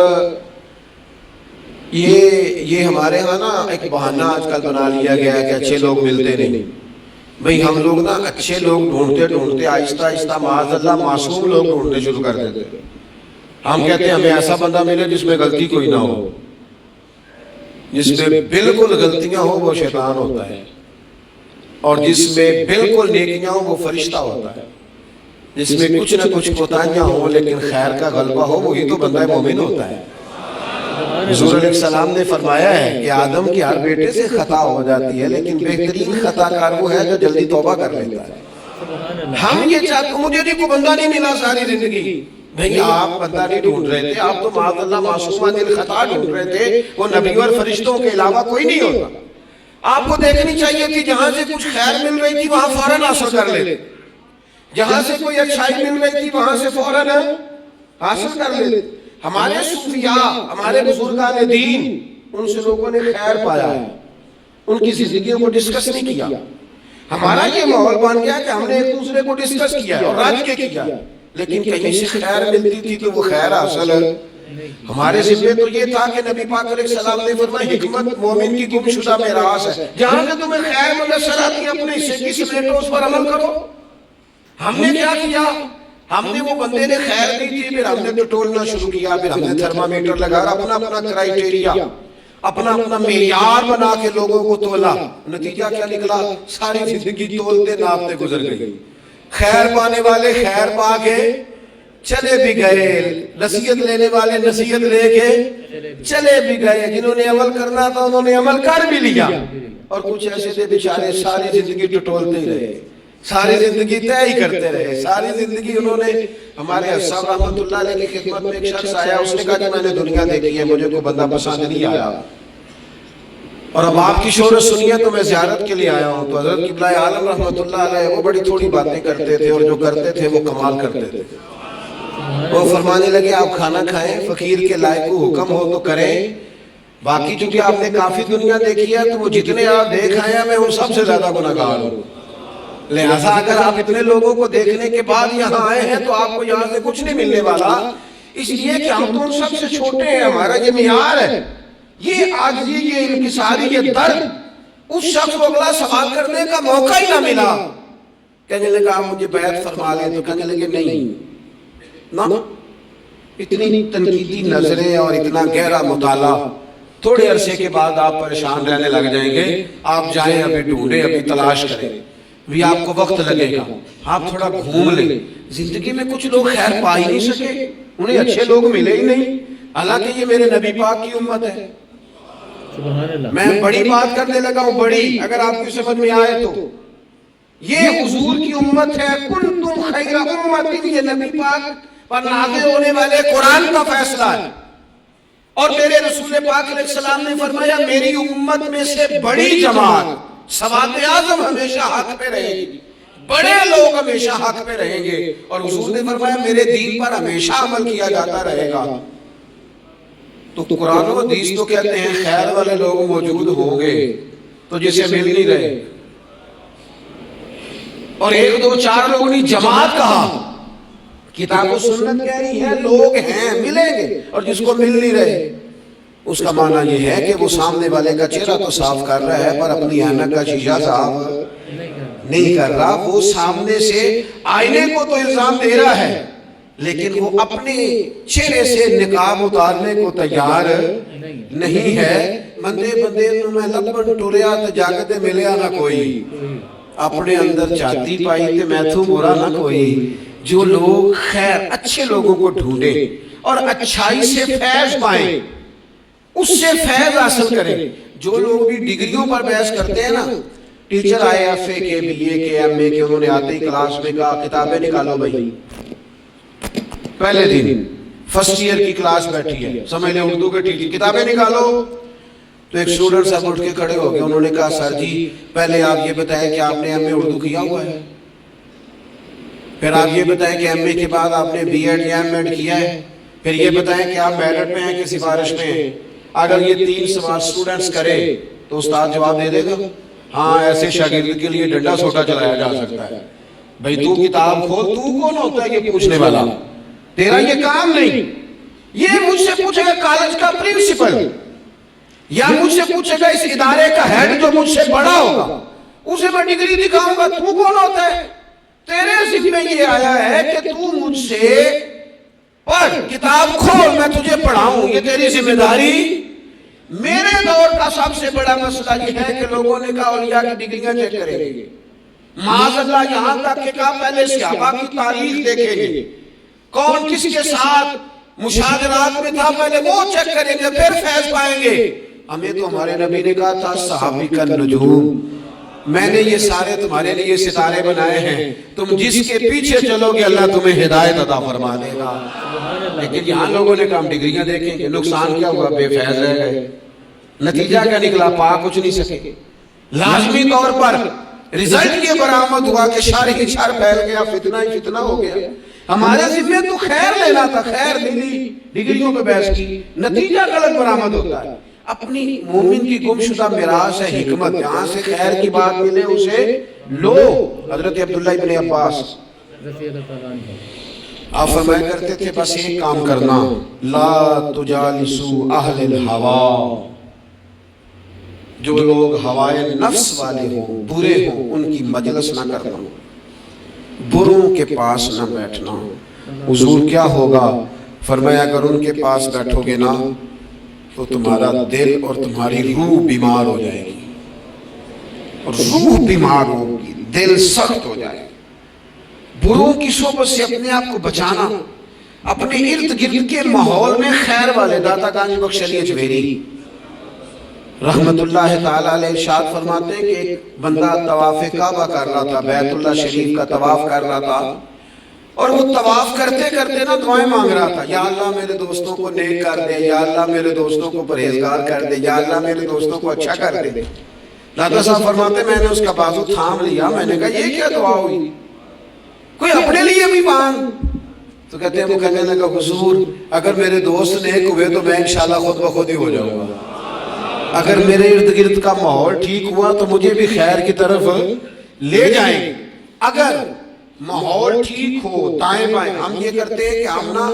یہ ہمارے ہاں نا ایک بہانہ آج کل بنا لیا گیا ہے کہ اچھے لوگ ملتے نہیں. بھئی ہم لوگ نا اچھے لوگ ڈھونڈتے ڈھونڈتے آہستہ آہستہ معاذ اللہ معصوم لوگ ڈھونڈنے شروع کر دیتے ہیں. ہم کہتے ہیں ہمیں ایسا بندہ ملے جس میں غلطی کوئی نہ ہو، جس میں بالکل غلطیاں ہو وہ شیطان ہوتا ہے، اور جس میں بالکل نیکیاں ہو وہ فرشتہ ہوتا ہے. جس میں کچھ نہ کچھ کوتاہیاں ہوں لیکن خیر کا غلبہ ہو وہی تو بندہ مومن ہوتا ہے. حضور علیہ السلام نے فرمایا ہے کہ آدم کی ہر بیٹے سے خطا ہو جاتی ہے لیکن بہترین خطا کار وہ ہے جو جلدی توبہ کر لیتا ہے. ہم یہ چاہتے مجھے نہیں کوئی بندہ نہیں ملا ساری زندگی، بھئی آپ بندہ نہیں ڈھونڈ رہے تھے، آپ تو معاذ اللہ معصومہ دل خطا ڈھونڈ رہے تھے، وہ نبی اور فرشتوں کے علاوہ کوئی نہیں ہوتا۔ آپ کو دیکھنی چاہیے تھی جہاں سے کچھ خیر مل رہی تھی وہاں فوراً حاصل کر لیتے، جہاں سے کوئی اچھائی مل رہی تھی وہاں سے فوراً حاصل کر لیتے۔ ہمارے صوفیاء، ہمارے بزرگان دین، ان سے لوگوں نے خیر پایا ہے، ان کی زندگیوں کو ڈسکس نہیں کیا۔ ہمارا یہ ماحول بن گیا کہ ہم نے ایک دوسرے کو ڈسکس کیا اور رج کے کیا، لیکن کہیں سے خیر ملتی تھی تو وہ خیر حاصل ہے۔ ہمارے ذمہ تو یہ تھا کہ نبی پاک علیہ السلام نے فرمایا حکمت مومن کی گم شدہ میراث ہے، جہاں سے تمہیں خیر میسر آتی ہے اپنے حصے کی سمیٹو، اس پر عمل کرو۔ ہم نے کیا کیا؟ ہم نے وہ بندے نے خیر دی تھی، پھر ہم نے ٹٹولنا شروع کیا، پھر ہم نے تھرمامیٹر لگا اپنا اپنا کرائیٹیریا، اپنا اپنا معیار بنا کے لوگوں کو تولا۔ نتیجہ کیا نکلا؟ ساری زندگی تولتے ناپتے گزر گئی۔ خیر پانے والے خیر پا کے چلے بھی گئے، نصیحت لینے والے نصیحت لے کے چلے بھی گئے، جنہوں نے عمل کرنا تھا انہوں نے عمل کر بھی لیا، اور کچھ ایسے تھے بیچارے ساری زندگی ٹٹولتے ہی رہے، ساری زندگی طے ہی کرتے رہے، ساری زندگی انہوں نے۔ ہمارے حساب رحمت اللہ علیہ کی خدمت میں ایک شخص آیا، اس نے کہا کہ میں نے دنیا دیکھی ہے، مجھے کوئی بندہ پسند نہیں آیا، اور اب آپ کی شہرت سنی ہے تو میں زیارت کے لیے آیا ہوں۔ تو حضرت قبلہ عالم رحمت اللہ علیہ وہ بڑی تھوڑی باتیں کرتے تھے، اور جو کرتے تھے وہ کمال کرتے تھے۔ وہ فرمانے لگے آپ کھانا کھائیں، فقیر کے لائق کو حکم ہو تو کریں، باقی چونکہ آپ نے کافی دنیا دیکھی ہے تو وہ جتنے آپ دیکھ آئے ہیں میں ان سب سے زیادہ گناہگار ہوں، لہٰذا اگر آپ اتنے لوگوں کو دیکھنے کے بعد یہاں آئے ہیں تو آپ کو یہاں سے کچھ نہیں ملنے والا، اس لیے کہ ہم تو ان سب سے چھوٹے ہیں، ہمارا یہ معیار ہے۔ یہ عاجزی، یہ انکساری، یہ درد اس شخص کو اگلا سوال کرنے کا موقع ہی نہ ملا۔ کہنے لگا آپ مجھے بیعت فرما لیں، تو کہنے لگے نہیں نا، اتنی تنقیدی نظریں اور اتنا گہرا مطالعہ، تھوڑے عرصے کے بعد آپ پریشان رہنے لگ جائیں گے۔ آپ جائیں، ابھی ڈھونڈیں، ابھی تلاش کریں، بھی آپ کو وقت لگے گا، آپ تھوڑا گھوم لیں۔ زندگی میں کچھ لوگ خیر پا ہی نہیں سکے، انہیں اچھے لوگ ملے ہی نہیں، حالانکہ یہ میرے نبی پاک کی امت ہے۔ میں بڑی بات کرنے لگا ہوں، بڑی، اگر آپ کی سمجھ میں آئے تو یہ حضور کی امت ہے۔ کنتم خیر امت، یہ نبی پاک پر نازل ہونے والے قرآن کا فیصلہ ہے، اور میرے رسول پاک علیہ السلام نے فرمایا میری امت میں سے بڑی جماعت سواد اعظم ہمیشہ حق پہ رہے گی، بڑے لوگ ہمیشہ حق پہ رہیں گے، اور حضور نے فرمایا میرے دین پر ہمیشہ عمل کیا جاتا رہے گا۔ تو قرآن و حدیث تو کہتے ہیں خیر والے لوگ موجود ہوں گے، تو جسے مل نہیں رہے، اور ایک دو چار لوگوں نے جماعت کہا، کتاب و سنت کہہ رہی ہے لوگ ہیں ملیں گے، اور جس کو مل نہیں رہے اس کا معنی یہ ہے کہ وہ سامنے والے کا چہرہ تو صاف کر رہا ہے پر اپنی آئینہ کا شیشہ صاف نہیں کر رہا۔ وہ سامنے سے آئینے کو تو الزام دے رہا ہے، لیکن وہ اپنے چہرے سے نقاب اتارنے کو تیار نہیں ہے۔ بندے بندے تو میں لبن ٹوریا تو جاگتے ملیا نہ کوئی، اپنے اندر چاہتی پائی تے میں تو برا نہ کوئی۔ جو لوگ خیر اچھے لوگوں کو ڈھونڈے اور اچھائی سے فیض پائیں، اس سے فیض حاصل کریں۔ جو لوگ بھی ڈگریوں پر بحث کرتے ہیں نا، ٹیچر آئے ایف اے کے، بی اے کے، ایم اے کے، انہوں نے آتے ہی کلاس میں کہا کتابیں نکالو بھائی، پہلے دن فرسٹ ایئر کی کلاس بیٹھی ہے، سمجھ لیں اردو کے ٹیچر، کتابیں نکالو۔ تو ایک اسٹوڈنٹ صاحب اٹھ کے کھڑے ہو گئے، انہوں نے کہا سر جی پہلے آپ یہ بتائیں کہ آپ نے ایم اے اردو کیا ہوا ہے، پھر آپ یہ بتائیں کہ ایم اے کے بعد آپ نے بی ایڈ یا ایم ایڈ کیا ہے، پھر یہ بتائیں کہ آپ میرٹ میں ہیں کہ سفارش میں ہیں۔ اگر یہ تین سوال اسٹوڈنٹس کرے تو استاد جواب دے دے گا ہاں ایسے شاگرد کے لیے ڈنڈا سوٹا چلایا جا سکتا ہے۔ بھئی تو کتاب کھول، تو کون ہوتا ہے یہ پوچھنے والا؟ تیرا یہ کام نہیں۔ یہ مجھ سے پوچھے گا کالج کا پرنسپل، یا مجھ سے پوچھے گا اس ادارے کا ہیڈ جو مجھ سے بڑا ہوگا، اسے میں ڈگری دکھاؤں گا، تو کون ہوتا ہے؟ تیرے ذمہ یہ آیا ہے کہ تو مجھ سے پڑھ، کتاب کھول، میں تجھے پڑھاؤں، یہ تیری ذمہ داری۔ میرے دور کا سب سے بڑا مسئلہ یہ ہے کہ لوگوں نے کہا اولیاء کی ڈگریاں چیک کریں گے، معاذ اللہ یہاں تک کہ کہا پہلے صحابہ کی تاریخ دیکھیں گے، کون کس کے ساتھ مشاجرات میں تھا پہلے وہ چیک کریں گے، پھر فیض پائیں گے۔ ہمیں تو ہمارے نبی نے کہا تھا صحابی کا نجوم میں نے یہ سارے تمہارے لیے ستارے بنائے ہیں، تم جس کے پیچھے چلو گے اللہ تمہیں ہدایت عطا فرما دے گا۔ لیکن یہاں لوگوں نے کہا ہم ڈگریاں دیکھیں گے، نقصان کیا ہوا؟ بے فیض رہ گئے، نتیجہ کیا نکلا؟ پا کچھ نہیں سکے۔ لازمی طور پر رزلٹ یہ برآمد ہوا کہ شر ہی شر پھیل گیا، فتنہ ہی فتنہ ہو گیا۔ ہمارے ذمہ تو خیر لینا تھا، خیر ملی، ڈگریوں پہ بحث کی، نتیجہ غلط برآمد ہوتا ہے۔ اپنی مومن کی گمشدہ میراث ہے حکمت، جہاں سے خیر کی بات ملے اسے لو۔ حضرت عبداللہ ابن عباس آپ فرمایا کرتے تھے بس ایک کام کرنا، لا تجالسو اہل الہوا، جو لوگ ہوائے نفس والے ہوں، برے ہوں، ان کی مجلس نہ کرنا، بروں کے پاس نہ بیٹھنا۔ حضور کیا ہوگا؟ فرمایا اگر ان کے پاس بیٹھو گے نا تو تمہارا دل اور تمہاری روح بیمار ہو جائے گی، اور روح بیمار ہوگی، دل سخت ہو جائے گا۔ بروں کی صحبت سے اپنے آپ کو بچانا، اپنے ارد گرد کے ماحول میں خیر والے۔ داتا گانج بخش علی اجمیری رحمت اللہ تعالیٰ علیہ ارشاد فرماتے ہیں کہ ایک بندہ طواف کعبہ کر رہا تھا، بیت اللہ شریف کا طواف کر رہا تھا، اور وہ طواف کرتے کرتے نا دعائیں مانگ رہا تھا، یا اللہ میرے دوستوں کو نیک کر دے، یا اللہ میرے دوستوں کو پرہیزگار کر دے، یا اللہ میرے دوستوں کو اچھا کر دے۔ داتا صاحب فرماتے میں نے اس کا بازو تھام لیا، میں نے کہا یہ کیا دعا ہوئی؟ کوئی اپنے لیے بھی مانگ۔ تو کہتے ہیں وہ کہنے لگا حضور اگر میرے دوست نیک ہوئے تو میں انشاءاللہ خود بخود ہی ہو جاؤں گا، اگر میرے ارد گرد کا ماحول ٹھیک ہوا تو مجھے بھی خیر کی طرف لے جائیں گے۔ اگر ماحول ٹھیک ہو، دائیں بائیں، ہم یہ کرتے ہیں کہ ہم نا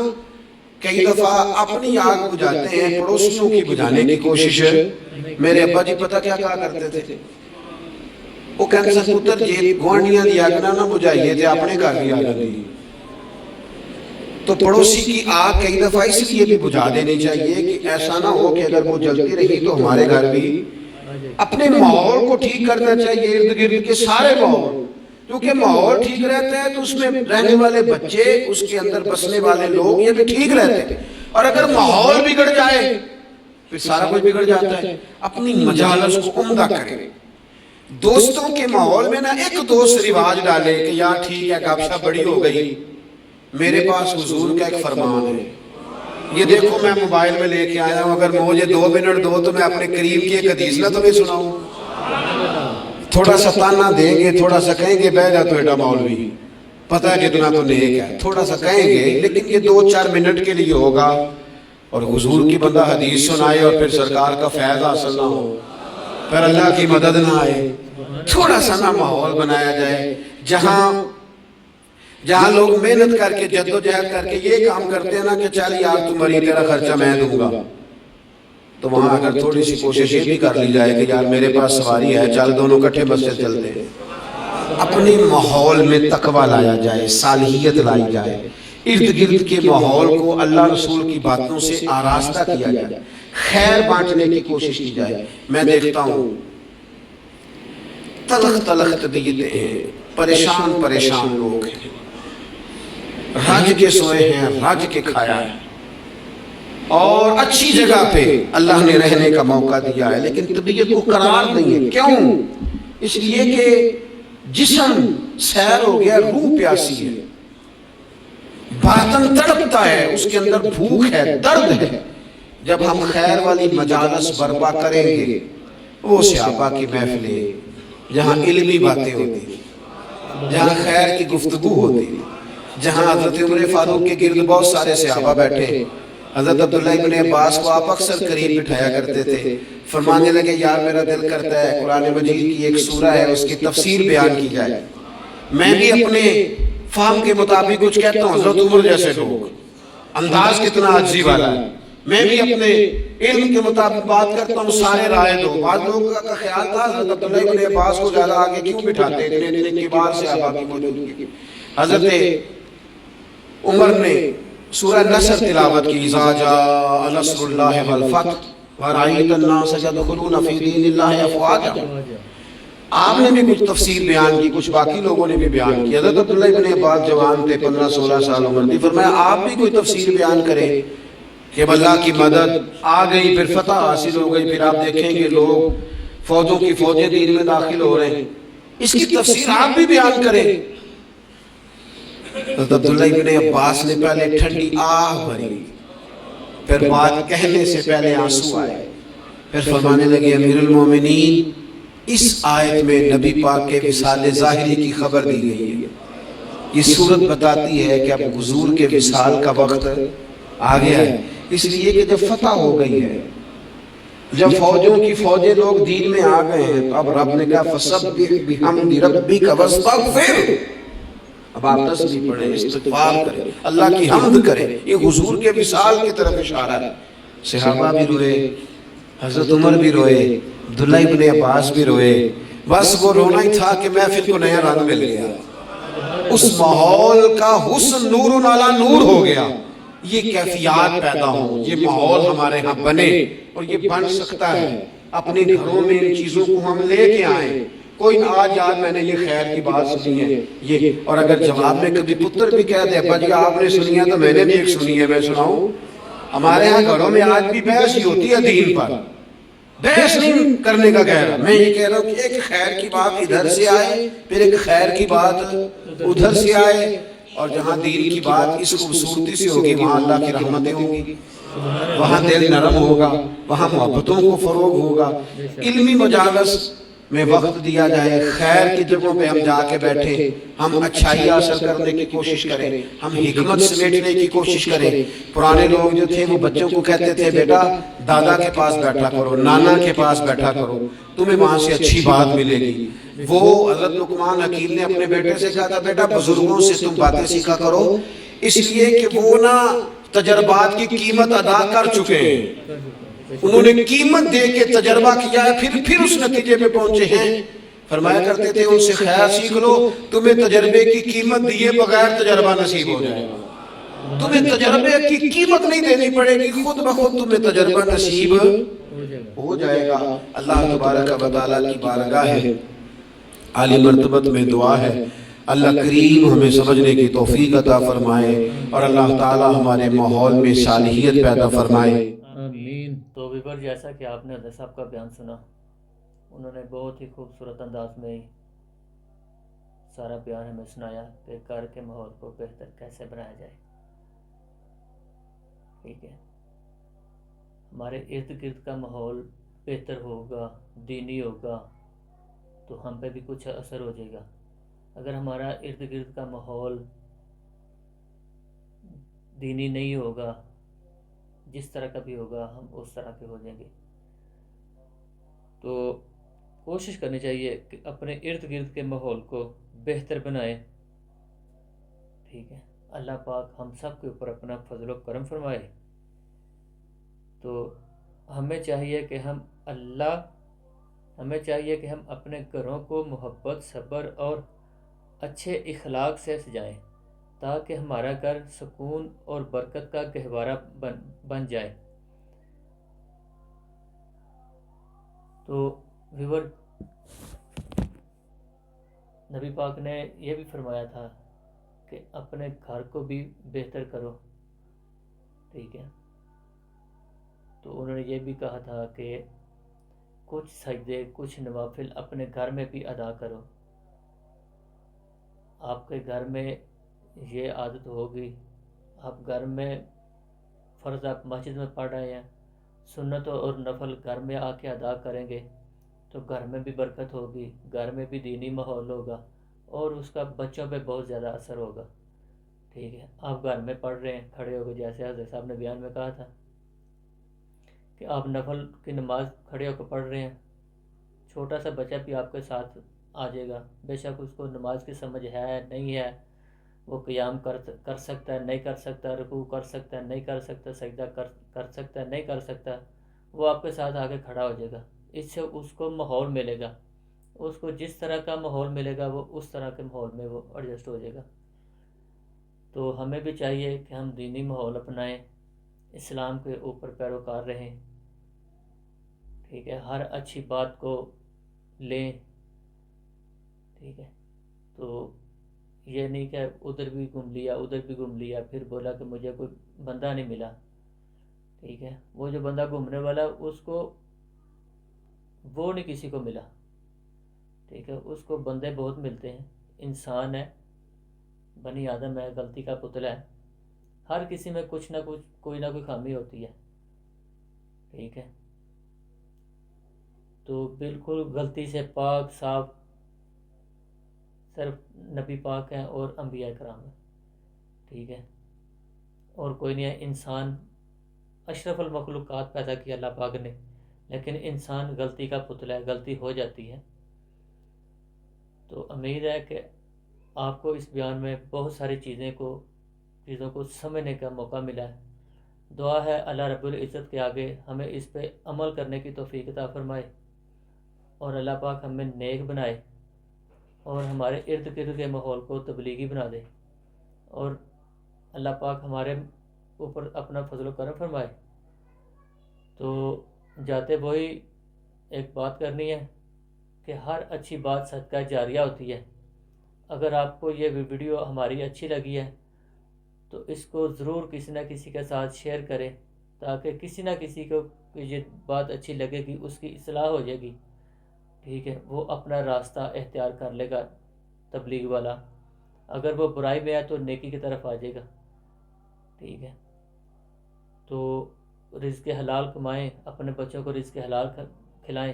کئی دفعہ اپنی آگ بجھاتے ہیں، پڑوسیوں کی بجھانے کی کوشش۔ میرے ابا جی پتہ کیا کہا کرتے تھے؟ وہ کہتے ہیں پتر جی گوانڈیاں دی آگ نہ بجھائیے تھے، اپنے گھر کی آگ دی۔ تو پڑوسی کی آگ کئی دفعہ اس لیے بھی بجھا دینی چاہیے کہ ایسا نہ ہو کہ اگر وہ جلتی رہی تو ہمارے گھر بھی۔ اپنے ماحول کو ٹھیک کرنا چاہیے، ارد گرد کے سارے ماحول، کیونکہ ماحول ٹھیک رہتا ہے تو اس میں رہنے والے بچے، اس کے اندر بسنے والے لوگ یہ بھی ٹھیک رہتے ہیں، اور اگر ماحول بگڑ جائے پھر سارا کچھ بگڑ جاتا ہے۔ اپنی مجالس کو عمدہ کریں۔ دوستوں کے ماحول میں نا ایک دوست رواج ڈالے کہ یار ٹھیک ہے گپ شپ بڑی ہو گئی، میرے پاس حضور کا ایک فرمان ہے، یہ دیکھو میں موبائل میں لے کے آیا ہوں، اگر مجھے 2 منٹ دو تو میں اپنے قریب کی ایک حدیث نہ تمہیں سناؤں۔ تھوڑا سا تانا دیں گے، تھوڑا سا کہیں گے بیٹھ جا تو بیٹا مولوی، پتہ ہے کتنا تو نیک ہے، تھوڑا سا کہیں گے، لیکن یہ 2-4 منٹ کے لیے ہوگا، اور حضور کی بندہ حدیث سنائے اور پھر سرکار کا فیض حاصل نہ ہو، پھر اللہ کی مدد نہ آئے۔ تھوڑا سا نہ ماحول بنایا جائے جہاں لوگ محنت کر کے جد و جہد کر کے یہ کام کرتے ہیں نا کہ چل یار تم مری تیرا خرچہ میں دوں گا، تو وہاں اگر تھوڑی سی کوشش یہ بھی کر لی جائے کہ یار میرے پاس سواری ہے، چل دونوں کٹھے مسجد چلتے ہیں۔ اپنے ماحول میں تقوی لایا جائے، صالحیت لائی جائے، ارد گرد کے ماحول کو اللہ رسول کی باتوں سے آراستہ کیا جائے، خیر بانٹنے کی کوشش کی جائے۔ میں دیکھتا ہوں تلخ تلخ طبیعتیں ہیں، پریشان لوگ ہیں، رج کے سوئے ہیں، رج کے کھایا ہے، اور اچھی جگہ پہ اللہ نے رہنے کا موقع دیا ہے، لیکن طبیعت کو قرار نہیں ہے۔ کیوں؟ اس لیے کہ جسم سیر ہو گیا، روح پیاسی ہے، باطن تڑپتا ہے، اس کے اندر بھوک ہے، درد ہے۔ جب ہم خیر والی مجالس برپا کریں گے، وہ صحابہ کی محفلیں جہاں علمی باتیں ہوتی، جہاں خیر کی گفتگو ہوتی، جہاں حضرت عمر فاروق کے گرد بہت سارے صحابہ بیٹھے، حضرت عبداللہ ابن عباس کو آپ اکثر قریب بٹھایا کرتے تھے، فرمانے لگے یار میرا دل کرتا ہے قرآن مجید کی ایک سورہ ہے اس کی تفسیر بیان کی جائے۔ میں بھی اپنے فہم کے مطابق کچھ کہتا ہوں، حضرت عمر جیسے لوگ، انداز کتنا عاجزی والا ہے، میں بھی اپنے علم کے مطابق بات کرتا ہوں، سارے رائے دو۔ بعض لوگوں کا خیال تھا حضرت عبداللہ ابن عباس کو زیادہ آگے کیوں بٹھاتے ہیں، اتنے کبار صحابہ کی موجودگی۔ حضرت عمر نے سورہ نصر تلاوت کی، اذا جاء نصر اللہ والفتح ورأیت الناس یدخلون فی دین اللہ افواجا۔ آپ نے بھی کچھ تفسیر بیان کی، کچھ باقی لوگوں نے بھی بیان کی۔ حضرت عبداللہ ابن عباس جوان تھے، 15-16 سال عمر تھی، فرمایا آپ بھی کوئی تفسیر بیان کریں کہ اللہ کی مدد آ گئی، پھر فتح حاصل ہو گئی، پھر آپ دیکھیں گے لوگ فوجوں کی فوجیں دین میں داخل ہو رہے ہیں۔ اس کی تفسیر آپ بھی بیان کریں۔ حضرت عبداللہ ابن عباس نے پہلے ٹھنڈی آہ بھری، پھر بات کہنے سے پہلے آنسو آئے، پھر فرمانے لگے امیر المومنین اس آیت میں نبی پاک کے وصال ظاہری کی خبر دی گئی ہے۔ یہ صورت بتاتی ہے کہ اب حضور کے وصال کا وقت آ گیا ہے، اس لیے کہ جب فتح ہو گئی ہے، جب فوجوں کی فوجیں لوگ دین میں آ گئے ہیں، تو اب رب نے کہا فَسَبِّحْ بِحَمْدِ رَبِّكَ وَاسْتَغْفِرْ، اب آپ تسبیح پڑھیں، استغفار کریں، اللہ کی حمد کریں۔ یہ حضور کے وصال کی طرف اشارہ ہے۔ صحابہ بھی روئے، حضرت عمر بھی روئے، عبداللہ ابن عباس بھی روئے، بس وہ رونا ہی تھا کہ محفل کو نیا رنگ مل گیا، اس ماحول کا حسن نور علی نور ہو گیا، یہ کیفیات پیدا ہوں، یہ ماحول ہمارے ہاں بنے، اور یہ بن سکتا ہے۔ اپنے گھروں میں ان چیزوں کو ہم لے کے آئیں، کوئی آج میں نے یہ خیر کی بات سنی ہے یہ، اور اگر جواب میں کبھی پتر بھی کہہ دے ابا جی آپ نے سنی ہے تو میں نے بھی ایک سنی ہے، میں سناؤں۔ ہمارے ہاں گھروں میں آج بھی بحث ہی ہوتی ہے دین پر، بحث نہیں کرنے کا کہہ رہا، میں یہ کہہ رہا ہوں کہ ایک خیر کی بات ادھر سے آئے، پھر ایک خیر کی بات ادھر سے آئے، اور جہاں دین کی بات اس خوبصورتی سے ہوگی وہاں اللہ کی رحمتیں ہوں گی، وہاں دل نرم ہوگا، وہاں محبتوں کو فروغ ہوگا، علمی مجالس میں وقت دیا جائے، خیر کی جگہوں پہ ہم جا کے بیٹھیں، ہم اچھائی حاصل کرنے کی کوشش کریں، ہم حکمت سمیٹنے کی کوشش کریں۔ پرانے لوگ جو تھے وہ بچوں کو کہتے تھے بیٹا دادا کے پاس بیٹھا کرو، نانا کے پاس بیٹھا کرو، تمہیں وہاں سے اچھی بات ملے گی۔ وہ حضرت لقمان حکیم نے اپنے بیٹے سے کہا تھا بیٹا بزرگوں سے تم باتیں سیکھا کرو، اس لیے کہ وہ نا تجربات کی قیمت ادا کر چکے ہیں، انہوں نے قیمت دے کے تجربہ کیا ہے، پھر اس نتیجے پہ پہنچے ہیں۔ فرمایا کرتے تھے ان سے خیر سیکھ لو، تمہیں تجربے کی قیمت دیے بغیر تجربہ نصیب ہو جائے گا، تمہیں تجربے کی قیمت نہیں دینی پڑے گی، خود بخود تمہیں تجربہ نصیب ہو جائے گا۔ اللہ تبارک و تعالیٰ کی بارگاہ ہے، عالی مرتبت میں دعا ہے اللہ کریم ہمیں سمجھنے کی توفیق عطا فرمائے، اور اللہ تعالیٰ ہمارے ماحول میں صالحیت پیدا فرمائے۔ آمین۔ تو ویور جیسا کہ آپ نے حضرت صاحب کا بیان سنا، انہوں نے بہت ہی خوبصورت انداز میں سارا بیان ہمیں سنایا کہ گھر کے ماحول کو بہتر کیسے بنایا جائے۔ ٹھیک ہے، ہمارے ارد گرد کا ماحول بہتر ہوگا، دینی ہوگا، تو ہم پہ بھی کچھ اثر ہو جائے گا۔ اگر ہمارا ارد گرد کا ماحول دینی نہیں ہوگا، جس طرح کا بھی ہوگا ہم اس طرح کے ہو جائیں گے۔ تو کوشش کرنی چاہیے کہ اپنے ارد گرد کے ماحول کو بہتر بنائیں۔ ٹھیک ہے، اللہ پاک ہم سب کے اوپر اپنا فضل و کرم فرمائے۔ تو ہمیں چاہیے کہ ہمیں چاہیے کہ ہم اپنے گھروں کو محبت، صبر اور اچھے اخلاق سے سجائیں، تاکہ ہمارا گھر سکون اور برکت کا گہوارہ بن جائے۔ تو ویور نبی پاک نے یہ بھی فرمایا تھا کہ اپنے گھر کو بھی بہتر کرو۔ ٹھیک ہے، تو انہوں نے یہ بھی کہا تھا کہ کچھ سجدے، کچھ نوافل اپنے گھر میں بھی ادا کرو۔ آپ کے گھر میں یہ عادت ہوگی، آپ گھر میں فرض آپ مسجد میں پڑھ رہے ہیں، سنت اور نفل گھر میں آ کے ادا کریں گے تو گھر میں بھی برکت ہوگی، گھر میں بھی دینی ماحول ہوگا، اور اس کا بچوں پہ بہت زیادہ اثر ہوگا۔ ٹھیک ہے، آپ گھر میں پڑھ رہے ہیں کھڑے ہو کے، جیسے حضرت صاحب نے بیان میں کہا تھا کہ آپ نفل کی نماز کھڑے ہو کے پڑھ رہے ہیں، چھوٹا سا بچہ بھی آپ کے ساتھ آ جائے گا، بے شک اس کو نماز کی سمجھ ہے نہیں ہے، وہ قیام کر سکتا ہے نہیں کر سکتا، رکوع کر سکتا ہے نہیں کر سکتا، سجدہ کر سکتا ہے نہیں کر سکتا، وہ آپ کے ساتھ آگے کھڑا ہو جائے گا۔ اس سے اس کو ماحول ملے گا، اس کو جس طرح کا ماحول ملے گا وہ اس طرح کے ماحول میں وہ ایڈجسٹ ہو جائے گا۔ تو ہمیں بھی چاہیے کہ ہم دینی ماحول اپنائیں، اسلام کے اوپر پیروکار رہیں۔ ٹھیک ہے، ہر اچھی بات کو لیں۔ ٹھیک ہے، تو یہ نہیں کہ ادھر بھی گھوم لیا ادھر بھی گھوم لیا پھر بولا کہ مجھے کوئی بندہ نہیں ملا۔ ٹھیک ہے، وہ جو بندہ گھومنے والا اس کو وہ نہیں کسی کو ملا۔ ٹھیک ہے، اس کو بندے بہت ملتے ہیں، انسان ہے، بنی آدم ہے، غلطی کا پتلا ہے، ہر کسی میں کچھ نہ کچھ کوئی نہ کوئی خامی ہوتی ہے، ٹھیک ہے، تو بالکل غلطی سے پاک صاف صرف نبی پاک ہیں اور انبیاء کرام ہیں، ٹھیک ہے، اور کوئی نہیں ہے۔ انسان اشرف المخلوقات پیدا کیا اللہ پاک نے، لیکن انسان غلطی کا پتلا ہے، غلطی ہو جاتی ہے۔ تو امید ہے کہ آپ کو اس بیان میں بہت ساری چیزوں کو سمجھنے کا موقع ملا ہے۔ دعا ہے اللہ رب العزت کے آگے ہمیں اس پہ عمل کرنے کی توفیق عطا فرمائے، اور اللہ پاک ہمیں نیک بنائے، اور ہمارے ارد گرد کے ماحول کو تبلیغی بنا دے، اور اللہ پاک ہمارے اوپر اپنا فضل و کرم فرمائے۔ تو جاتے وہی ایک بات کرنی ہے کہ ہر اچھی بات صدقہ جاریہ ہوتی ہے۔ اگر آپ کو یہ ویڈیو ہماری اچھی لگی ہے تو اس کو ضرور کسی نہ کسی کے ساتھ شیئر کریں، تاکہ کسی نہ کسی کو یہ بات اچھی لگے گی، اس کی اصلاح ہو جائے گی، ٹھیک ہے، وہ اپنا راستہ اختیار کر لے گا تبلیغ والا۔ اگر وہ برائی میں ہے تو نیکی کی طرف آ جائے گا، ٹھیک ہے۔ تو رزق حلال کمائیں، اپنے بچوں کو رزق حلال کھلائیں۔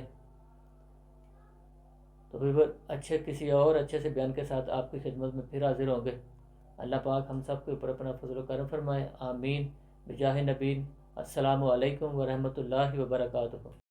تو بھی کسی اور اچھے سے بیان کے ساتھ آپ کی خدمت میں پھر حاضر ہوں گے۔ اللہ پاک ہم سب کے اوپر اپنا فضل و کرم فرمائے، آمین بجاہ نبی۔ السلام علیکم ورحمۃ اللہ وبرکاتہ۔